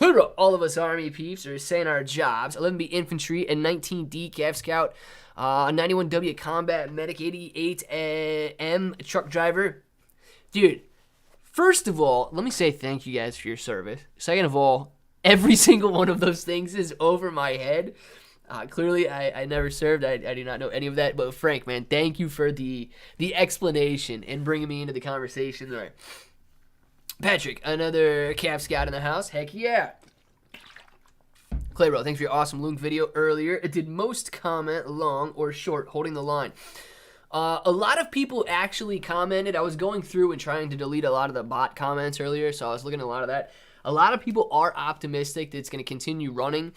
A: Literally, all of us Army peeps are saying our jobs. 11B Infantry and 19D Cav Scout. 91W Combat Medic, 88M Truck Driver. Dude, first of all, let me say thank you guys for your service. Second of all, every single one of those things is over my head. Clearly, I never served. I do not know any of that. But Frank, man, thank you for the explanation and bringing me into the conversation. All right. Patrick, another Cav Scout in the house. Heck yeah. Claybro, thanks for your awesome Lunk video earlier. Did most comment long or short holding the line? A lot of people actually commented. I was going through and trying to delete a lot of the bot comments earlier, so I was looking at a lot of that. A lot of people are optimistic that it's going to continue running,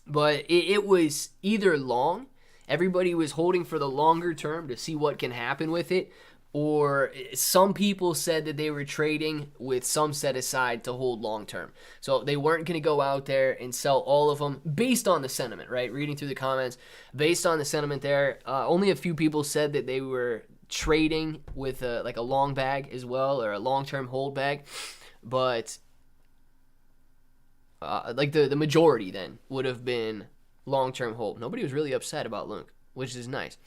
A: but it was either long. Everybody was holding for the longer term to see what can happen with it, or some people said that they were trading with some set aside to hold long term. So they weren't going to go out there and sell all of them based on the sentiment, right? Reading through the comments, based on the sentiment there, only a few people said that they were trading with like a long bag as well, or a long-term hold bag. But like the majority then would have been long-term hold. Nobody was really upset about Lunk. which is nice.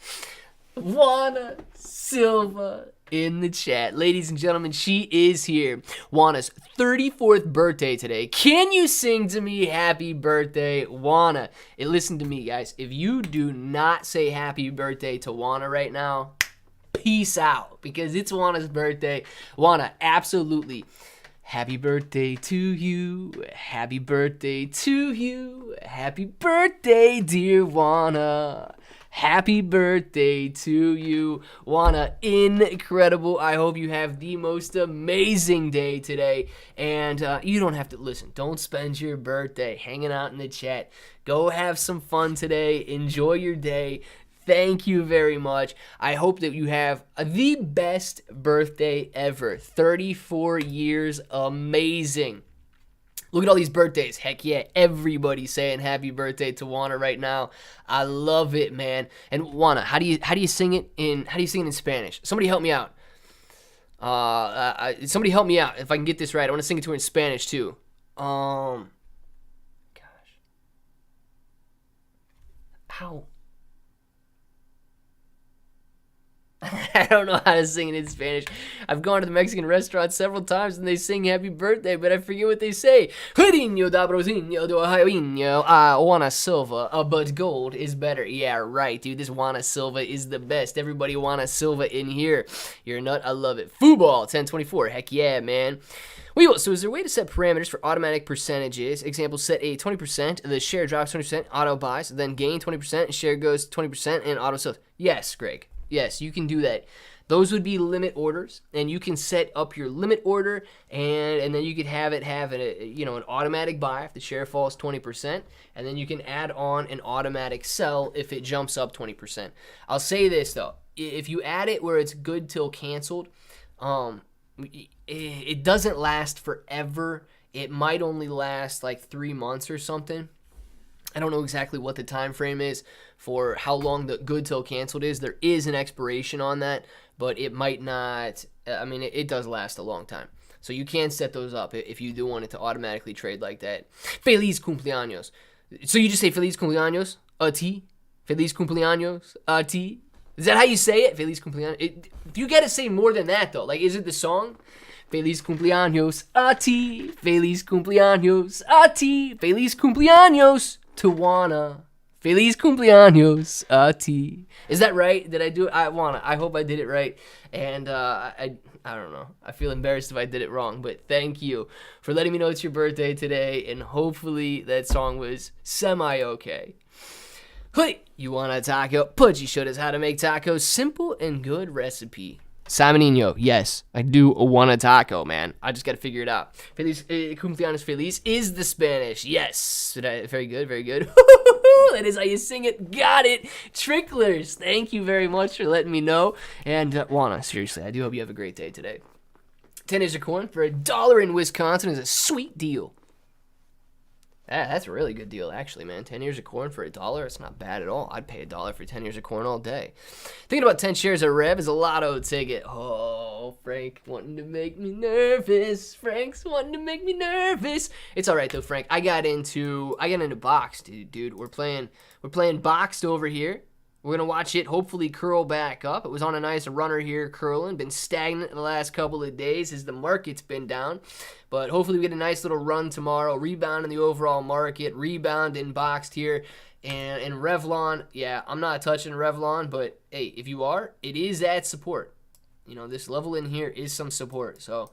A: Wanna Salsa in the chat. Ladies and gentlemen, she is here. Juana's 34th birthday today. Can you sing to me happy birthday, Juana? And listen to me, guys. If you do not say happy birthday to Juana right now, peace out, because it's Juana's birthday. Juana, absolutely. Happy birthday to you. Happy birthday to you. Happy birthday, dear Juana. Happy birthday to you, Juana. Incredible. I hope you have the most amazing day today. And you don't have to listen. Don't spend your birthday hanging out in the chat. Go have some fun today. Enjoy your day. Thank you very much. I hope that you have the best birthday ever. 34 years. Amazing. Look at all these birthdays. Heck yeah, everybody's saying happy birthday to Juana right now. I love it, man. And Juana, how do you sing it in Spanish? Somebody help me out. Somebody help me out if I can get this right. I want to sing it to her in Spanish too. Gosh. How? I don't know how to sing it in Spanish. I've gone to the Mexican restaurant several times and they sing happy birthday, but I forget what they say. Wanna Salsa, but gold is better. Yeah, right, dude. This Wanna Salsa is the best. Everybody Wanna Salsa in here. You're a nut. I love it. Football 1024. Heck yeah, man. So is there a way to set parameters for automatic percentages? Example, set a 20%, the share drops 20%, auto buys, then gain 20%, share goes 20%, and auto sells. Yes, Greg. Yes, you can do that. Those would be limit orders, and you can set up your limit order, and then you could have an automatic buy if the share falls 20%, and then you can add on an automatic sell if it jumps up 20%. I'll say this though, if you add it where it's good till canceled, it doesn't last forever. It might only last like 3 months or something. I don't know exactly what the time frame is for how long the good till canceled is. There is an expiration on that, but it might not. I mean, it does last a long time. So you can set those up if you do want it to automatically trade like that. Feliz cumpleaños. So you just say Feliz cumpleaños a ti? Feliz cumpleaños a ti? Is that how you say it? Feliz cumpleaños? You got to say more than that, though. Like, is it the song? Feliz cumpleaños a ti. Feliz cumpleaños a ti. Feliz cumpleaños to Juana. Feliz cumpleaños a ti. Is that right? Did I do it? I hope I did it right. And I don't know. I feel embarrassed if I did it wrong. But thank you for letting me know it's your birthday today. And hopefully that song was semi-okay. Hey, you want a taco? Pudgy showed us how to make tacos. Simple and good recipe. Samanino, yes, I do want a taco, man. I just got to figure it out. Feliz, cumpleaños feliz is the Spanish. Yes. Very good, very good. That is how you sing it. Got it. Tricklers, thank you very much for letting me know. And Juana, seriously, I do hope you have a great day today. 10 is a corn for $1 in Wisconsin is a sweet deal. That's a really good deal, actually, man. 10 ears of corn for $1. It's not bad at all. I'd pay $1 for 10 ears of corn all day. Thinking about 10 shares of Rev is a lotto ticket. Oh, Frank wanting to make me nervous. Frank's wanting to make me nervous. It's all right though, Frank. I got into boxed, dude. We're playing boxed over here. We're going to watch it hopefully curl back up. It was on a nice runner here curling. Been stagnant the last couple of days as the market's been down. But hopefully we get a nice little run tomorrow. Rebound in the overall market. Rebound in boxed here. And in Revlon, yeah, I'm not touching Revlon. But, hey, if you are, it is at support. You know, this level in here is some support. So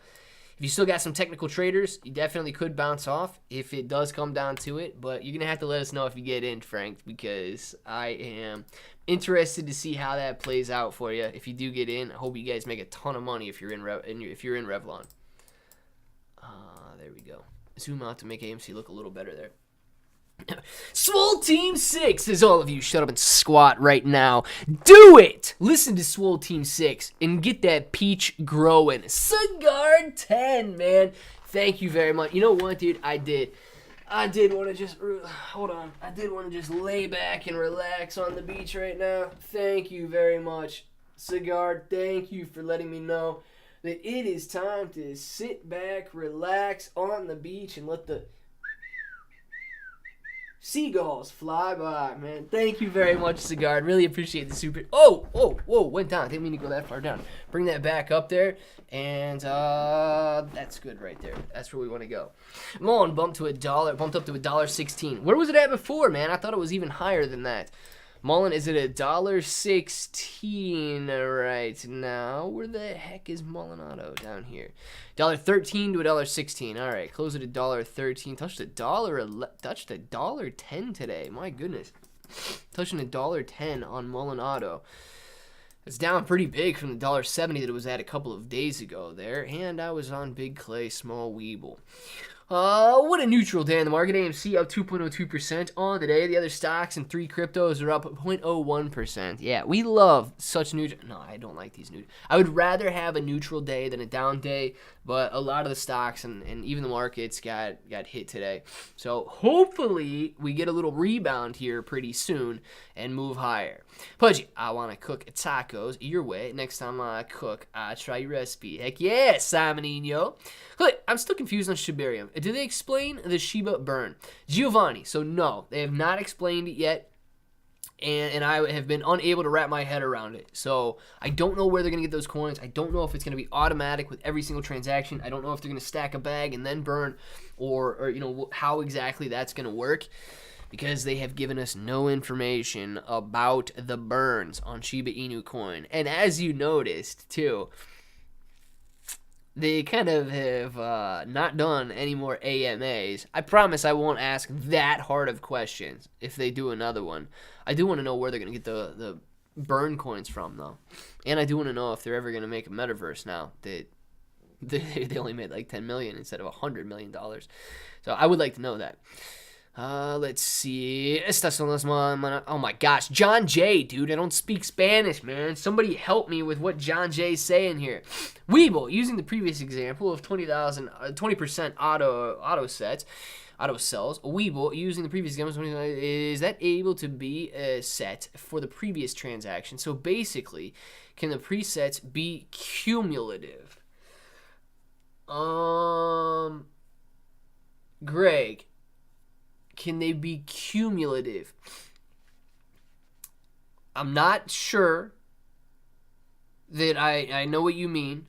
A: if you still got some technical traders, you definitely could bounce off if it does come down to it. But you're going to have to let us know if you get in, Frank, because I am interested to see how that plays out for you. If you do get in, I hope you guys make a ton of money if you're in Revlon. There we go. Zoom out to make AMC look a little better there. Swole Team 6 is all of you. Shut up and squat right now. Do it! Listen to Swole Team 6 and get that peach growing. Cigar 10, man. Thank you very much. You know what, dude? I did want to just, hold on. I did want to just lay back and relax on the beach right now. Thank you very much, Cigar. Thank you for letting me know that it is time to sit back, relax on the beach, and let the Seagulls fly by, man. Thank you very much, Cigar. Really appreciate the super. Oh, whoa, went down. Didn't mean to go that far down. Bring that back up there, and that's good right there. That's where we want to go. Mullen bumped up to $1.16. Where was it at before, man? I thought it was even higher than that. Mullen is at $1.16 right now. Where the heck is Mullenado? Down here. $1.13 to $1.16. All right, close at $1.13. Touched $1.10 today. My goodness, touching $1.10 on Mullenado. It's down pretty big from the $1.70 that it was at a couple of days ago there. And I was on Big Clay, Small Weeble. What a neutral day in the market. AMC up 2.02% on the day. The other stocks and 3 cryptos are up 0.01%. Yeah, we love such neutral. No, I don't like these neutral. I would rather have a neutral day than a down day, but a lot of the stocks and even the markets got hit today. So hopefully we get a little rebound here pretty soon and move higher. Pudgy, I want to cook tacos your way. Next time I cook, I try your recipe. Heck yeah, Simonino. Look, I'm still confused on Shibarium. Did they explain the Shiba burn? Giovanni, so no, they have not explained it yet, and I have been unable to wrap my head around it. So I don't know where they're going to get those coins. I don't know if it's going to be automatic with every single transaction. I don't know if they're going to stack a bag and then burn, or you know, how exactly that's going to work, because they have given us no information about the burns on Shiba Inu coin. And as you noticed, too, they kind of have not done any more AMAs. I promise I won't ask that hard of questions if they do another one. I do want to know where they're going to get the burn coins from, though. And I do want to know if they're ever going to make a metaverse now that they only made like $10 million instead of $100 million. So I would like to know that. Let's see. Estas son las oh my gosh. John Jay, dude. I don't speak Spanish, man. Somebody help me with what John Jay's saying here. Weeble, using the previous example of 20% auto cells. Weeble, using the previous example, is that able to be set for the previous transaction? So basically, can the presets be cumulative? Greg, can they be cumulative? I'm not sure that I know what you mean,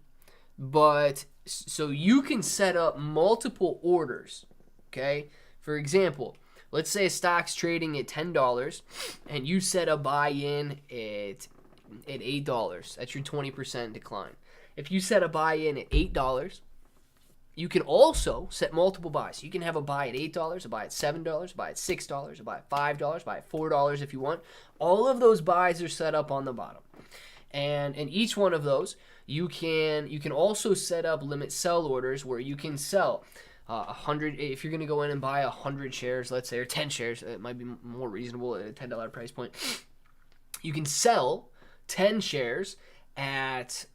A: but so you can set up multiple orders, okay? For example, let's say a stock's trading at $10 and you set a buy-in at $8. That's your 20% decline. If you set a buy-in at $8, you can also set multiple buys. You can have a buy at $8, a buy at $7, a buy at $6, a buy at $5, a buy at $4 if you want. All of those buys are set up on the bottom. And in each one of those, you can also set up limit sell orders where you can sell 100. If you're going to go in and buy 100 shares, let's say, or 10 shares, it might be more reasonable at a $10 price point. You can sell 10 shares at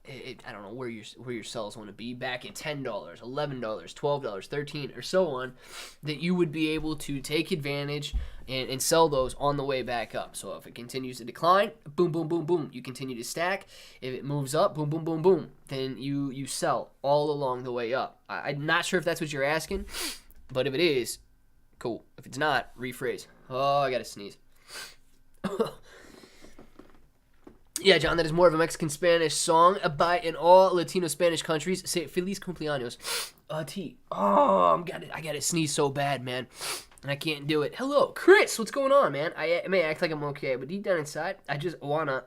A: I don't know where your sells want to be, back at $10, $11, $12, $13, or so on, that you would be able to take advantage and sell those on the way back up. So if it continues to decline, boom, boom, boom, boom, you continue to stack. If it moves up, boom, boom, boom, boom, then you sell all along the way up. I'm not sure if that's what you're asking, but if it is, cool. If it's not, rephrase. Oh, I gotta sneeze. Yeah, John, that is more of a Mexican Spanish song by in all Latino Spanish countries. Say Feliz cumpleaños. T. Oh, I gotta sneeze so bad, man. And I can't do it. Hello, Chris. What's going on, man? I may act like I'm okay, but deep down inside, I just wanna.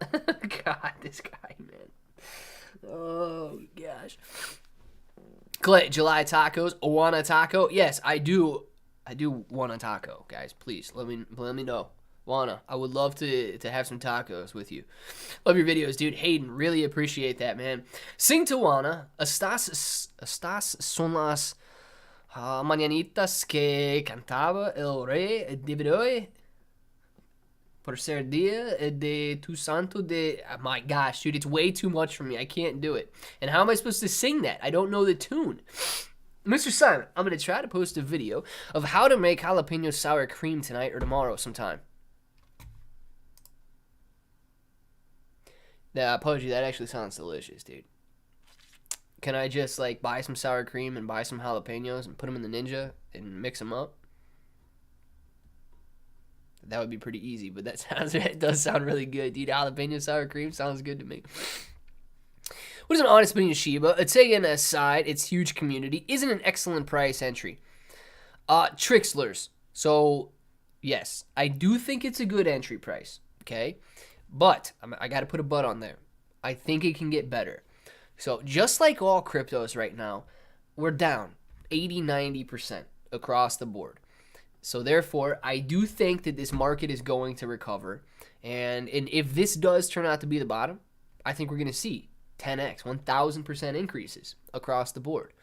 A: God, this guy, man. Oh gosh. Clay, July tacos. Wanna taco? Yes, I do. I do want a taco, guys. Please let me know. Juana, I would love to have some tacos with you. Love your videos, dude. Hayden, really appreciate that, man. Sing to Juana. Estas son las mañanitas que cantaba el rey de hoy por ser día de tu santo de... Oh my gosh, dude, it's way too much for me. I can't do it. And how am I supposed to sing that? I don't know the tune. Mr. Simon, I'm going to try to post a video of how to make jalapeno sour cream tonight or tomorrow sometime. Nah, Pudgy, that actually sounds delicious, dude. Can I just, like, buy some sour cream and buy some jalapenos and put them in the Ninja and mix them up? That would be pretty easy, but it does sound really good, dude. Jalapeno sour cream sounds good to me. What is an honest opinion of Shiba? I'd say an aside, its huge community isn't an excellent price entry. Trixlers. So, yes, I do think it's a good entry price, okay? But, I got to put a but on there. I think it can get better. So, just like all cryptos right now, we're down 80-90% across the board. So, therefore, I do think that this market is going to recover. And if this does turn out to be the bottom, I think we're going to see 10x, 1,000% increases across the board.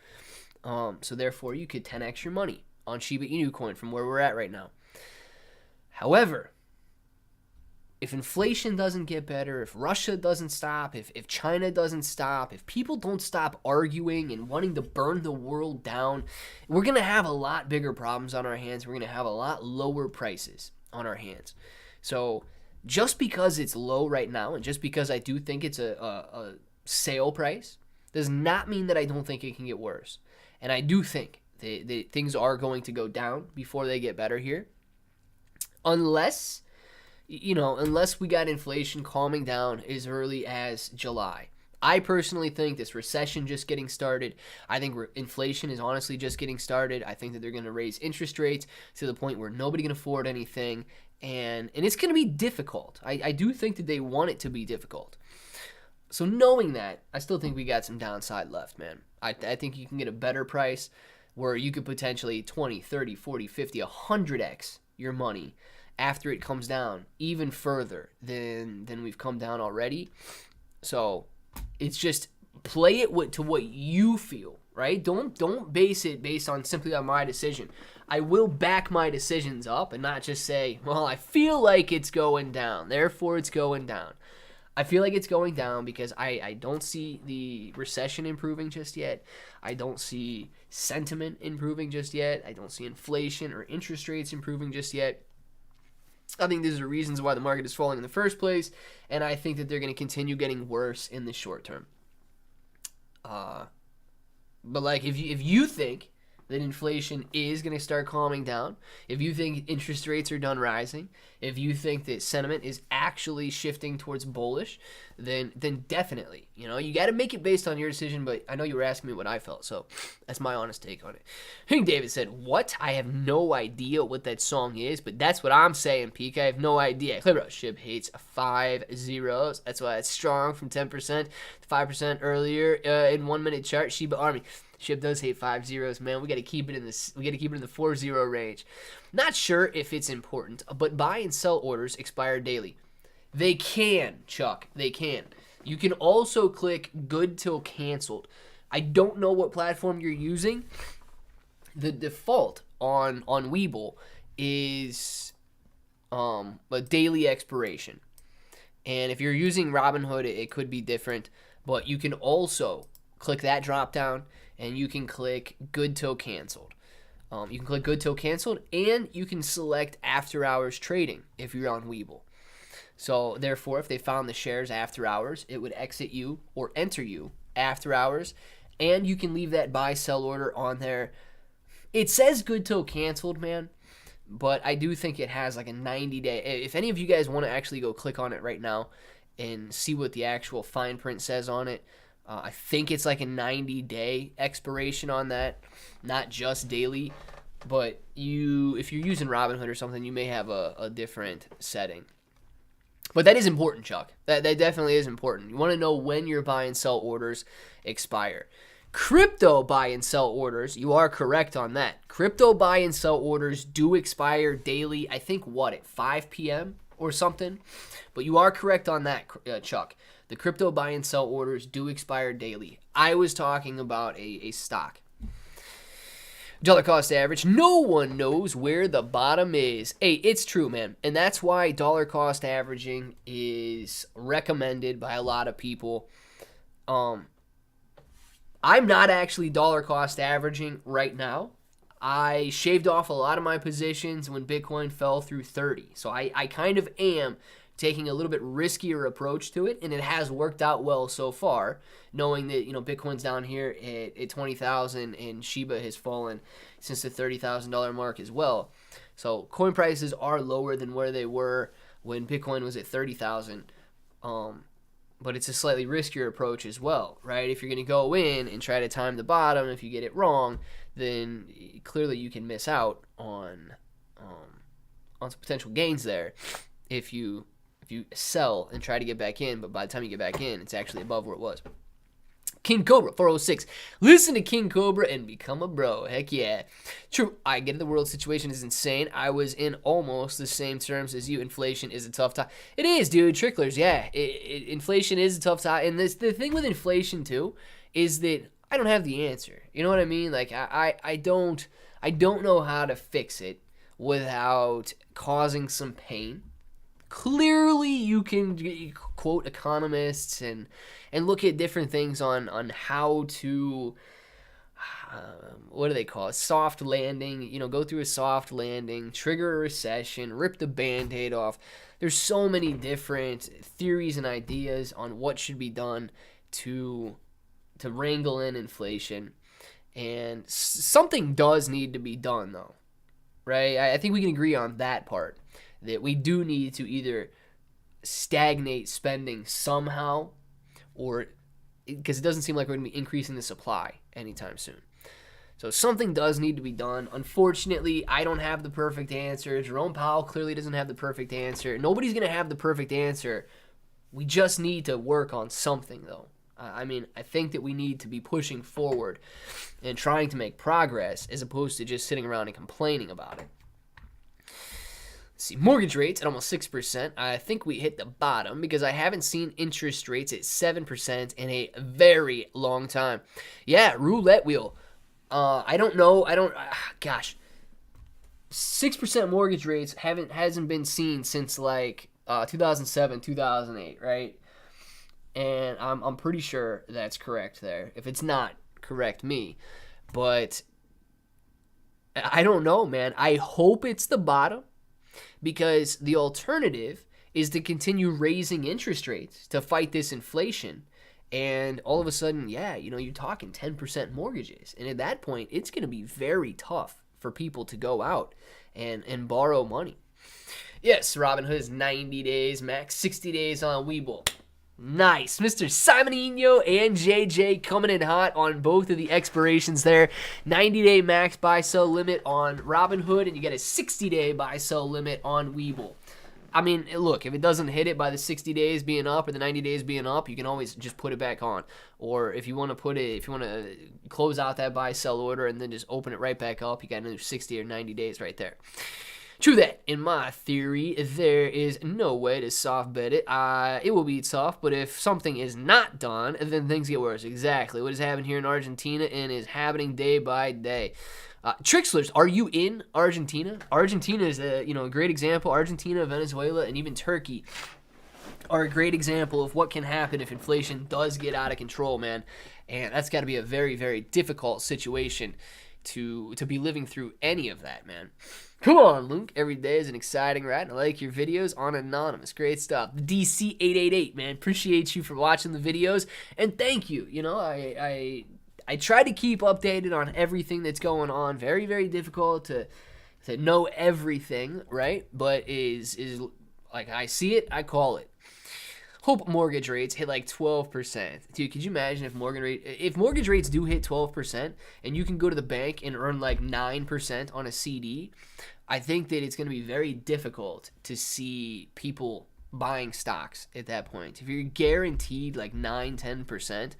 A: So, therefore, you could 10x your money on Shiba Inu coin from where we're at right now. However, if inflation doesn't get better, if Russia doesn't stop, if China doesn't stop, if people don't stop arguing and wanting to burn the world down, we're going to have a lot bigger problems on our hands. We're going to have a lot lower prices on our hands. So just because it's low right now and just because I do think it's a sale price does not mean that I don't think it can get worse. And I do think that things are going to go down before they get better here. Unless we got inflation calming down as early as July. I personally think this recession just getting started. I think inflation is honestly just getting started. I think that they're going to raise interest rates to the point where nobody can afford anything. And it's going to be difficult. I do think that they want it to be difficult. So knowing that, I still think we got some downside left, man. I think you can get a better price where you could potentially 20, 30, 40, 50, 100x your money after it comes down even further than we've come down already. So it's just play it to what you feel, right? Don't base it based on simply on my decision. I will back my decisions up and not just say, well, I feel like it's going down, therefore it's going down. I feel like it's going down because I don't see the recession improving just yet. I don't see sentiment improving just yet. I don't see inflation or interest rates improving just yet. I think these are reasons why the market is falling in the first place, and I think that they're going to continue getting worse in the short term. But like if you think that inflation is going to start calming down, if you think interest rates are done rising, if you think that sentiment is actually shifting towards bullish, then definitely, you got to make it based on your decision, but I know you were asking me what I felt, so that's my honest take on it. I think David said, what? I have no idea what that song is, but that's what I'm saying, Peak. I have no idea. Clear out. Shib hates 5 zeros. That's why it's strong from 10% to 5% earlier in 1 minute chart. Shiba Army. Shib does hate 5 zeros, man. We got to keep it in the 4-0 range. Not sure if it's important, but buy and sell orders expire daily. They can, Chuck. They can. You can also click good till canceled. I don't know what platform you're using. The default on Webull is a daily expiration. And if you're using Robinhood, it could be different. But you can also click that drop down and you can click good till canceled. You can click good till canceled and you can select after hours trading if you're on Webull. So therefore, if they found the shares after hours, it would exit you or enter you after hours, and you can leave that buy sell order on there. It says good till canceled, man, but I do think it has like a 90-day. If any of you guys want to actually go click on it right now and see what the actual fine print says on it, I think it's like a 90-day expiration on that, not just daily. But if you're using Robinhood or something, you may have a different setting. But that is important, Chuck. That definitely is important. You want to know when your buy and sell orders expire. Crypto buy and sell orders, you are correct on that. Crypto buy and sell orders do expire daily, I think, at 5 p.m. or something? But you are correct on that, Chuck. The crypto buy and sell orders do expire daily. I was talking about a stock. Dollar cost average. No one knows where the bottom is. Hey, it's true, man. And that's why dollar cost averaging is recommended by a lot of people. I'm not actually dollar cost averaging right now. I shaved off a lot of my positions when Bitcoin fell through 30. So I kind of am taking a little bit riskier approach to it, and it has worked out well so far, knowing that, Bitcoin's down here at 20,000 and Shiba has fallen since the $30,000 mark as well. So coin prices are lower than where they were when Bitcoin was at 30,000. But it's a slightly riskier approach as well, right? If you're going to go in and try to time the bottom, if you get it wrong, then clearly you can miss out on some potential gains there if you sell and try to get back in, but by the time you get back in, it's actually above where it was. King Cobra 406. Listen to King Cobra and become a bro. Heck yeah. True, I get it. The world situation is insane. I was in almost the same terms as you. Inflation is a tough time. It is, dude. Tricklers, yeah. Inflation is a tough time. And the thing with inflation, too, is that I don't have the answer. You know what I mean? Like, I don't know how to fix it without causing some pain. Clearly, you can quote economists and look at different things on how to, what do they call it? Soft landing, go through a soft landing, trigger a recession, rip the Band-Aid off. There's so many different theories and ideas on what should be done to wrangle in inflation. And something does need to be done, though, right? I think we can agree on that part, that we do need to either stagnate spending somehow, or because it doesn't seem like we're going to be increasing the supply anytime soon. So something does need to be done. Unfortunately, I don't have the perfect answer. Jerome Powell clearly doesn't have the perfect answer. Nobody's going to have the perfect answer. We just need to work on something, though. I think that we need to be pushing forward and trying to make progress as opposed to just sitting around and complaining about it. See, mortgage rates at almost 6%. I think we hit the bottom because I haven't seen interest rates at 7% in a very long time. Yeah, roulette wheel. I don't know. Gosh, 6% mortgage rates hasn't been seen since like 2007, 2008, right? And I'm pretty sure that's correct there. If it's not, correct me. But I don't know, man. I hope it's the bottom, because the alternative is to continue raising interest rates to fight this inflation. And all of a sudden, yeah, you're talking 10% mortgages. And at that point, it's going to be very tough for people to go out and borrow money. Yes, Robinhood is 90 days max, 60 days on Webull. Nice. Mr. Simoninho and JJ coming in hot on both of the expirations there. 90-day max buy-sell limit on Robinhood, and you get a 60-day buy-sell limit on Webull. I mean, look, if it doesn't hit it by the 60 days being up or the 90 days being up, you can always just put it back on. Or if you want to close out that buy-sell order and then just open it right back up, you got another 60 or 90 days right there. True that. In my theory, there is no way to soft bet it. It will be soft, but if something is not done, then things get worse. Exactly what is happening here in Argentina and is happening day by day. Trixlers, are you in Argentina? Argentina is a great example. Argentina, Venezuela, and even Turkey are a great example of what can happen if inflation does get out of control, man. And that's got to be a very, very difficult situation to be living through any of that, man. Come on, Luke. Every day is an exciting ride. I like your videos on Anonymous. Great stuff. DC888, man. Appreciate you for watching the videos. And thank you. I try to keep updated on everything that's going on. Very, very difficult to know everything, right? But is like I see it, I call it. Hope mortgage rates hit like 12%. Dude, could you imagine if mortgage rates do hit 12% and you can go to the bank and earn like 9% on a CD? I think that it's going to be very difficult to see people buying stocks at that point. If you're guaranteed like 9-10%,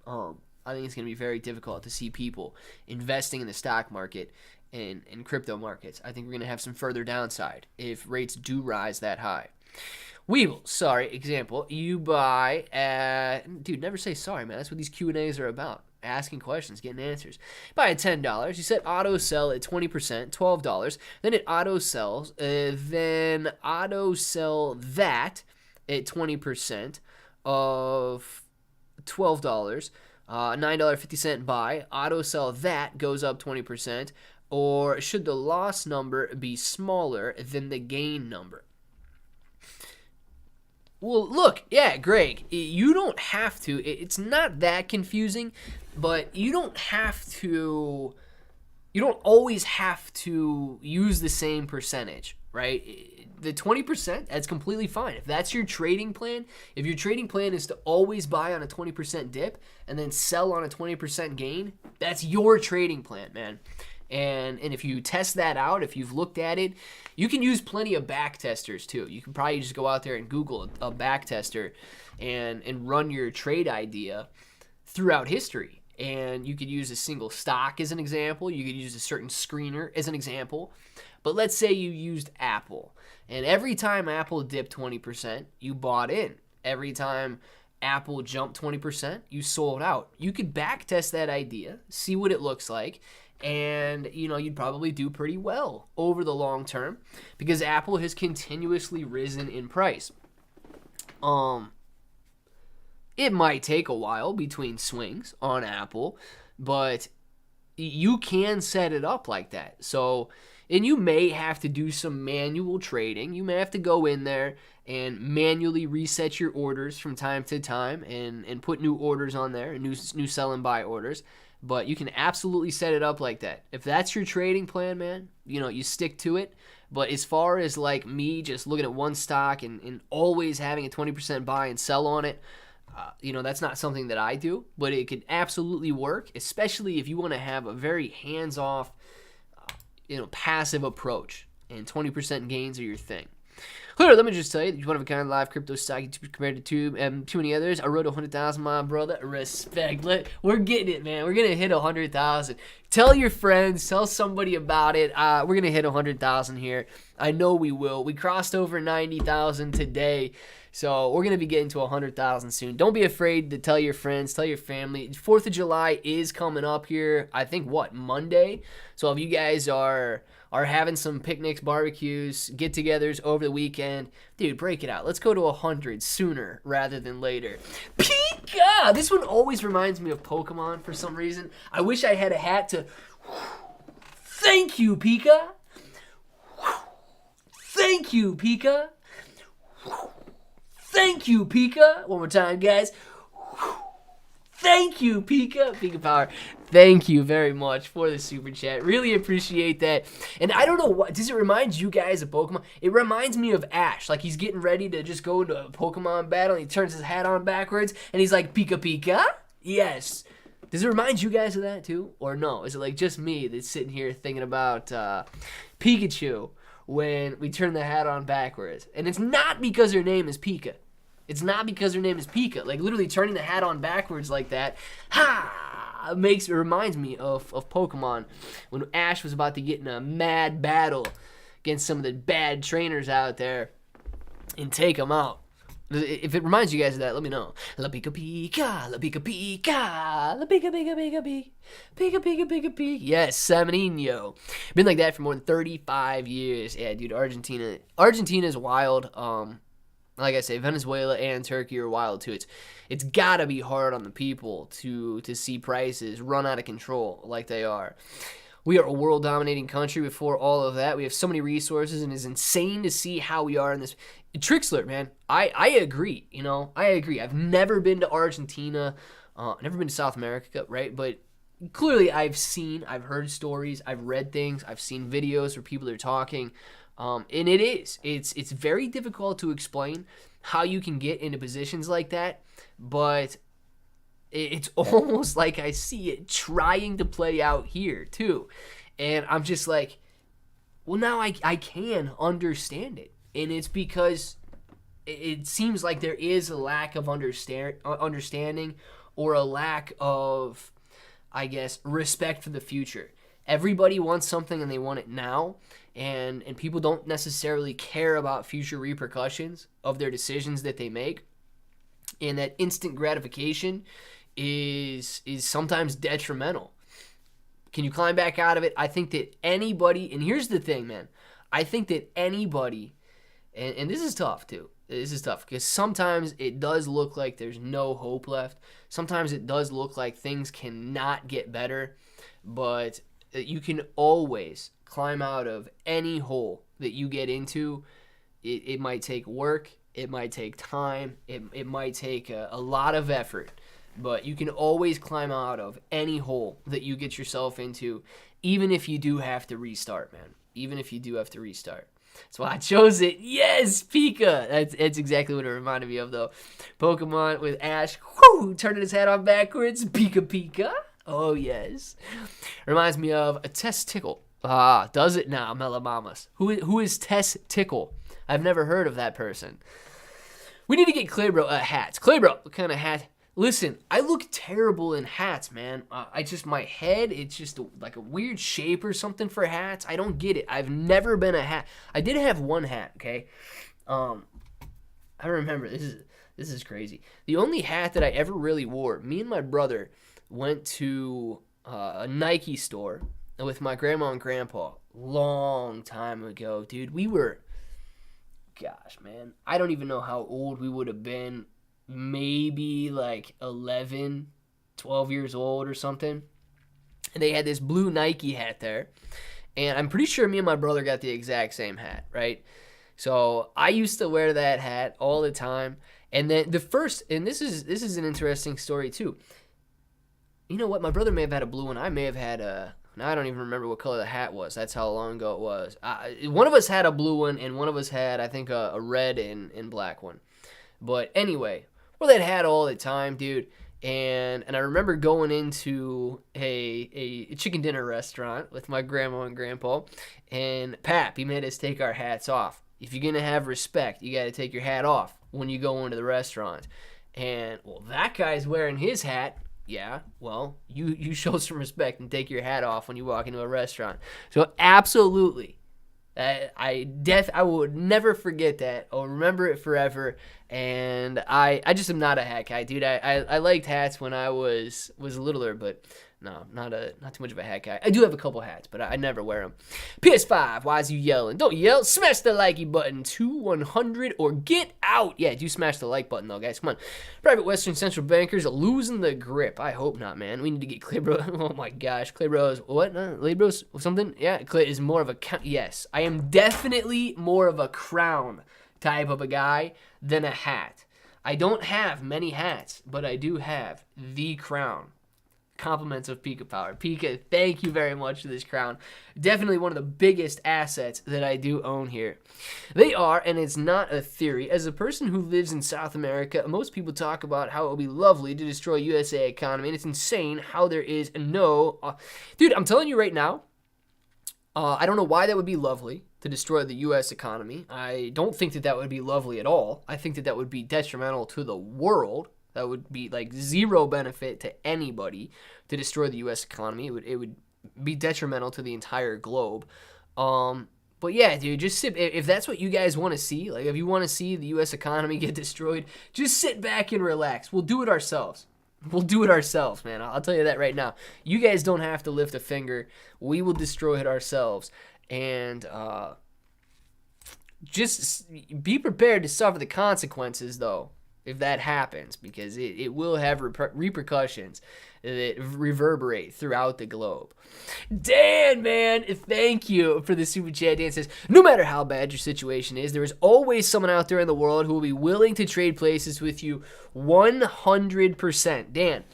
A: I think it's going to be very difficult to see people investing in the stock market and crypto markets. I think we're going to have some further downside if rates do rise that high. Example, you buy dude, never say sorry, man. That's what these Q&As are about. Asking questions, getting answers. Buy at $10. You said auto sell at 20%, $12. Then it auto sells. Then auto sell that at 20% of $12. $9.50 buy. Auto sell that goes up 20%. Or should the loss number be smaller than the gain number? Well, look, yeah, Greg, you don't have to. It's not that confusing, but you don't have to. You don't always have to use the same percentage, right? The 20%, that's completely fine. If that's your trading plan, if your trading plan is to always buy on a 20% dip and then sell on a 20% gain, that's your trading plan, man. And if you test that out, if you've looked at it, you can use plenty of back testers too. You can probably just go out there and Google a back tester and run your trade idea throughout history. And you could use a single stock as an example. You could use a certain screener as an example. But let's say you used Apple. And every time Apple dipped 20%, you bought in. Every time Apple jumped 20%, you sold out. You could back test that idea, see what it looks like, and you'd probably do pretty well over the long term because Apple has continuously risen in price. It might take a while between swings on Apple, but you can set it up like that. So, and you may have to do some manual trading. You may have to go in there and manually reset your orders from time to time and put new orders on there, new sell and buy orders. But you can absolutely set it up like that. If that's your trading plan, man, you stick to it. But as far as like me just looking at one stock and always having a 20% buy and sell on it, that's not something that I do, but it could absolutely work, especially if you want to have a very hands-off, passive approach, and 20% gains are your thing. Let me just tell you, one of a kind live crypto stock compared to too many others. I wrote 100,000, my brother. Respect. We're getting it, man. We're gonna hit 100,000. Tell your friends. Tell somebody about it. We're gonna hit 100,000 here. I know we will. We crossed over 90,000 today. So we're going to be getting to 100,000 soon. Don't be afraid to tell your friends, tell your family. 4th of July is coming up here, I think, Monday? So if you guys are having some picnics, barbecues, get-togethers over the weekend, dude, break it out. Let's go to 100 sooner rather than later. Pika! This one always reminds me of Pokemon for some reason. I wish I had a hat to... Thank you, Pika! Thank you, Pika! Thank you, Pika. One more time, guys. Thank you, Pika. Pika Power. Thank you very much for the super chat. Really appreciate that. And I don't know, what does it remind you guys of Pokemon? It reminds me of Ash. Like he's getting ready to just go into a Pokemon battle. And he turns his hat on backwards. And he's like, Pika Pika? Yes. Does it remind you guys of that too? Or no? Is it like just me that's sitting here thinking about Pikachu when we turn the hat on backwards? And it's not because her name is Pika. It's not because her name is Pika. Like literally turning the hat on backwards like that, it reminds me of Pokemon when Ash was about to get in a mad battle against some of the bad trainers out there and take them out. If it reminds you guys of that, let me know. La Pika Pika, La Pika Pika, La Pika Pika Pika Pika, Pika Pika Pika Pika. Yes, Semenino. Been like that for more than 35 years. Yeah, dude, Argentina's wild. Like I say, Venezuela and Turkey are wild too. It's gotta be hard on the people to see prices run out of control like they are. We are a world-dominating country. Before all of that, we have so many resources, and it's insane to see how we are in this. Trixler, man, I agree. I agree. I've never been to Argentina, never been to South America, right? But clearly, I've heard stories, I've read things, I've seen videos where people are talking. And it's very difficult to explain how you can get into positions like that, but it's almost like I see it trying to play out here too. And I'm just like, well, now I can understand it. And it's because it seems like there is a lack of understanding or a lack of, I guess, respect for the future. Everybody wants something and they want it now. And people don't necessarily care about future repercussions of their decisions that they make. And that instant gratification is sometimes detrimental. Can you climb back out of it? I think that anybody, and here's the thing, man. I think that anybody, and this is tough too. This is tough because sometimes it does look like there's no hope left. Sometimes it does look like things cannot get better. But you can always climb out of any hole that you get into. It might take work. It might take time. It might take a lot of effort. But you can always climb out of any hole that you get yourself into, even if you do have to restart, man. Even if you do have to restart. That's why I chose it. Yes, Pika. That's exactly what it reminded me of, though. Pokemon with Ash, turning his hat on backwards. Pika Pika. Oh, yes. Reminds me of a Testicle. Ah, does it now, Melamamas? Who is Testicle? I've never heard of that person. We need to get Claybro hats. Claybro, what kind of hat? Listen, I look terrible in hats, man. My head, it's just like a weird shape or something for hats. I don't get it. I've never been a hat. I did have one hat, okay? I remember, this is crazy. The only hat that I ever really wore, me and my brother went to a Nike store with my grandma and grandpa long time ago. Dude, we were, gosh, man, I don't even know how old we would have been. Maybe like 11, 12 years old or something. And they had this blue Nike hat there. And I'm pretty sure me and my brother got the exact same hat, right? So I used to wear that hat all the time. And then this is an interesting story too. You know what? My brother may have had a blue one. I may have had now I don't even remember what color the hat was. That's how long ago it was. One of us had a blue one, and one of us had, I think, a red and black one. But anyway, wore that hat all the time, dude. And I remember going into a chicken dinner restaurant with my grandma and grandpa, and Pap, he made us take our hats off. If you're gonna have respect, you gotta take your hat off when you go into the restaurant. And well, that guy's wearing his hat. Yeah, well, you show some respect and take your hat off when you walk into a restaurant. So absolutely, I would never forget that. I'll remember it forever. And I just am not a hat guy, dude. I liked hats when I was littler, but no, not too much of a hat guy. I do have a couple hats, but I never wear them. PS5, why is you yelling? Don't yell. Smash the likey button to 100 or get out. Yeah, do smash the like button, though, guys. Come on. Private Western Central Bankers losing the grip. I hope not, man. We need to get Claybro. Oh, my gosh. Claybro's what? Claybro's something? Yeah, Clay is more of a... Yes, I am definitely more of a crown type of a guy than a hat. I don't have many hats, but I do have the crown. Compliments of Pika Power. Pika, thank you very much for this crown. Definitely one of the biggest assets that I do own here. They are, and it's not a theory. As a person who lives in South America, most people talk about how it would be lovely to destroy USA economy, and it's insane how there is no... Dude, I'm telling you right now, I don't know why that would be lovely to destroy the U.S. economy. I don't think that would be lovely at all. I think that would be detrimental to the world. That would be like zero benefit to anybody to destroy the U.S. economy. It would be detrimental to the entire globe. But yeah, dude, just sit. If that's what you guys want to see, like if you want to see the U.S. economy get destroyed, just sit back and relax. We'll do it ourselves. We'll do it ourselves, man. I'll tell you that right now. You guys don't have to lift a finger. We will destroy it ourselves. And just be prepared to suffer the consequences, though, if that happens, because it will have repercussions that reverberate throughout the globe. Dan, man, thank you for the super chat. Dan says, no matter how bad your situation is, there is always someone out there in the world who will be willing to trade places with you 100%. Dan,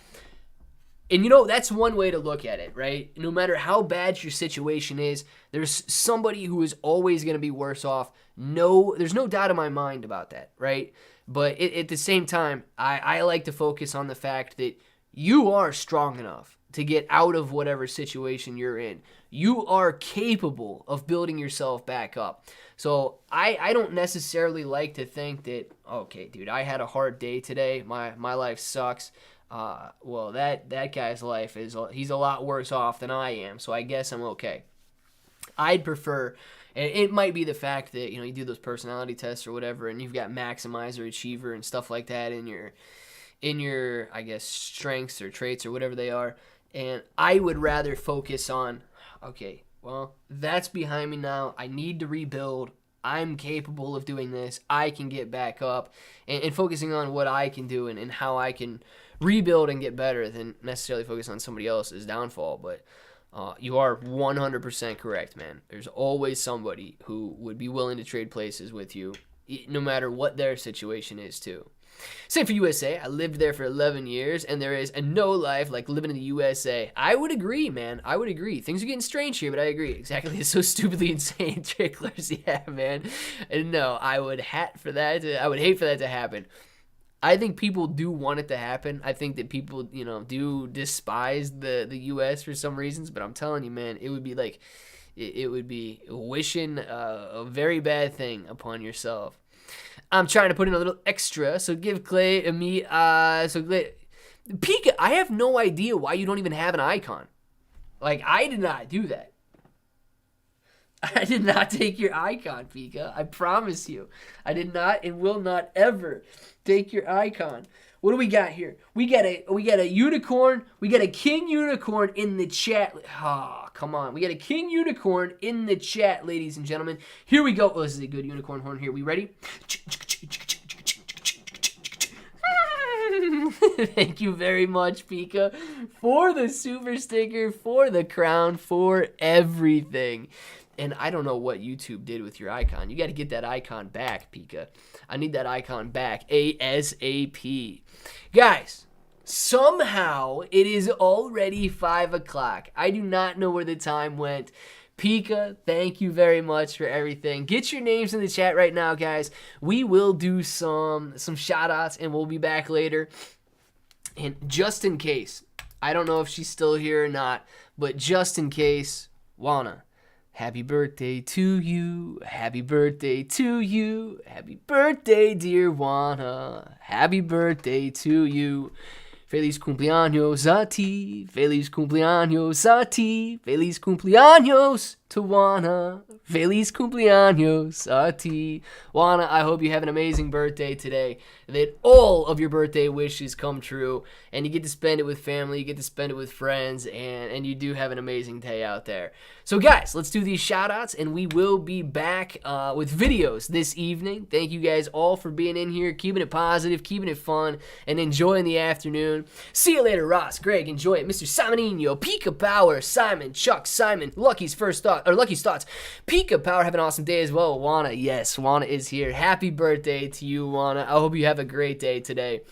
A: and you know, that's one way to look at it, right? No matter how bad your situation is, there's somebody who is always going to be worse off. No, there's no doubt in my mind about that, right? But at the same time, I like to focus on the fact that you are strong enough to get out of whatever situation you're in. You are capable of building yourself back up. So I don't necessarily like to think that, okay, dude, I had a hard day today. My life sucks. Well, that guy's life he's a lot worse off than I am. So I guess I'm okay. I'd prefer... And it might be the fact that, you know, you do those personality tests or whatever, and you've got maximizer, achiever, and stuff like that in your, I guess, strengths or traits or whatever they are. And I would rather focus on, okay, well, that's behind me now. I need to rebuild. I'm capable of doing this. I can get back up. And focusing on what I can do and how I can rebuild and get better than necessarily focus on somebody else's downfall. But you are 100% correct, man. There's always somebody who would be willing to trade places with you no matter what their situation is too. Same for USA. I lived there for 11 years, and there is a no life like living in the USA. I would agree, man. I would agree. Things are getting strange here, but I agree. Exactly. It's so stupidly insane. Tricklers, yeah, man. And no, I would hate for that to happen. I think people do want it to happen. I think that people, do despise the U.S. for some reasons, but I'm telling you, man, it would be like, it would be wishing a very bad thing upon yourself. I'm trying to put in a little extra, so give Clay and me, Pika, I have no idea why you don't even have an icon. Like, I did not do that. I did not take your icon, Pika. I promise you. I did not and will not ever take your icon. What do we got here? We got a unicorn. We got a king unicorn in the chat. Oh, come on. We got a king unicorn in the chat, ladies and gentlemen. Here we go. Oh, this is a good unicorn horn here. We ready? Thank you very much, Pika, for the super sticker, for the crown, for everything. And I don't know what YouTube did with your icon. You got to get that icon back, Pika. I need that icon back ASAP. Guys, somehow it is already 5 o'clock. I do not know where the time went. Pika, thank you very much for everything. Get your names in the chat right now, guys. We will do some shout-outs, and we'll be back later. And just in case, I don't know if she's still here or not, but just in case, Juana, happy birthday to you. Happy birthday to you. Happy birthday, dear Juana. Happy birthday to you. Feliz cumpleaños a ti. Feliz cumpleaños a ti. Feliz cumpleaños to Juana. Feliz cumpleaños a ti. Juana, I hope you have an amazing birthday today. That all of your birthday wishes come true. And you get to spend it with family. You get to spend it with friends. And you do have an amazing day out there. So guys, let's do these shout outs. And we will be back with videos this evening. Thank you guys all for being in here. Keeping it positive. Keeping it fun. And enjoying the afternoon. See you later, Ross, Greg, enjoy it. Mr. Simonino, Pika Power, Simon, Chuck, Simon, Lucky's thoughts. Pika Power, have an awesome day as well. Juana, yes, Juana is here. Happy birthday to you, Juana. I hope you have a great day today.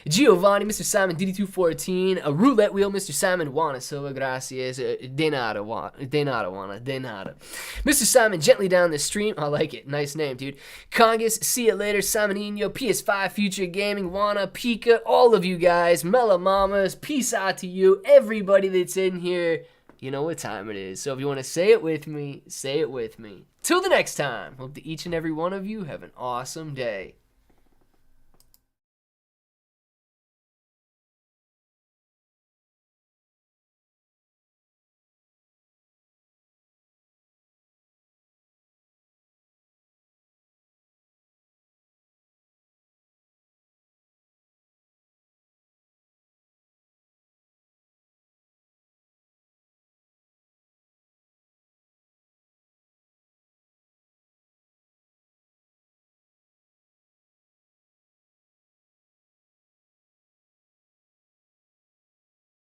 A: Giovanni, Mr. Simon, DD214, a roulette wheel, Mr. Simon, Wanna Salsa, gracias, de nada, Juana, de nada. Mr. Simon, gently down the stream, I like it, nice name, dude. Congus, see you later, Simonino, PS5, Future Gaming, Juana, Pika, all of you guys, Mela Mamas, peace out to you, everybody that's in here, you know what time it is, so if you want to say it with me, say it with me. Till the next time, hope that each and every one of you have an awesome day.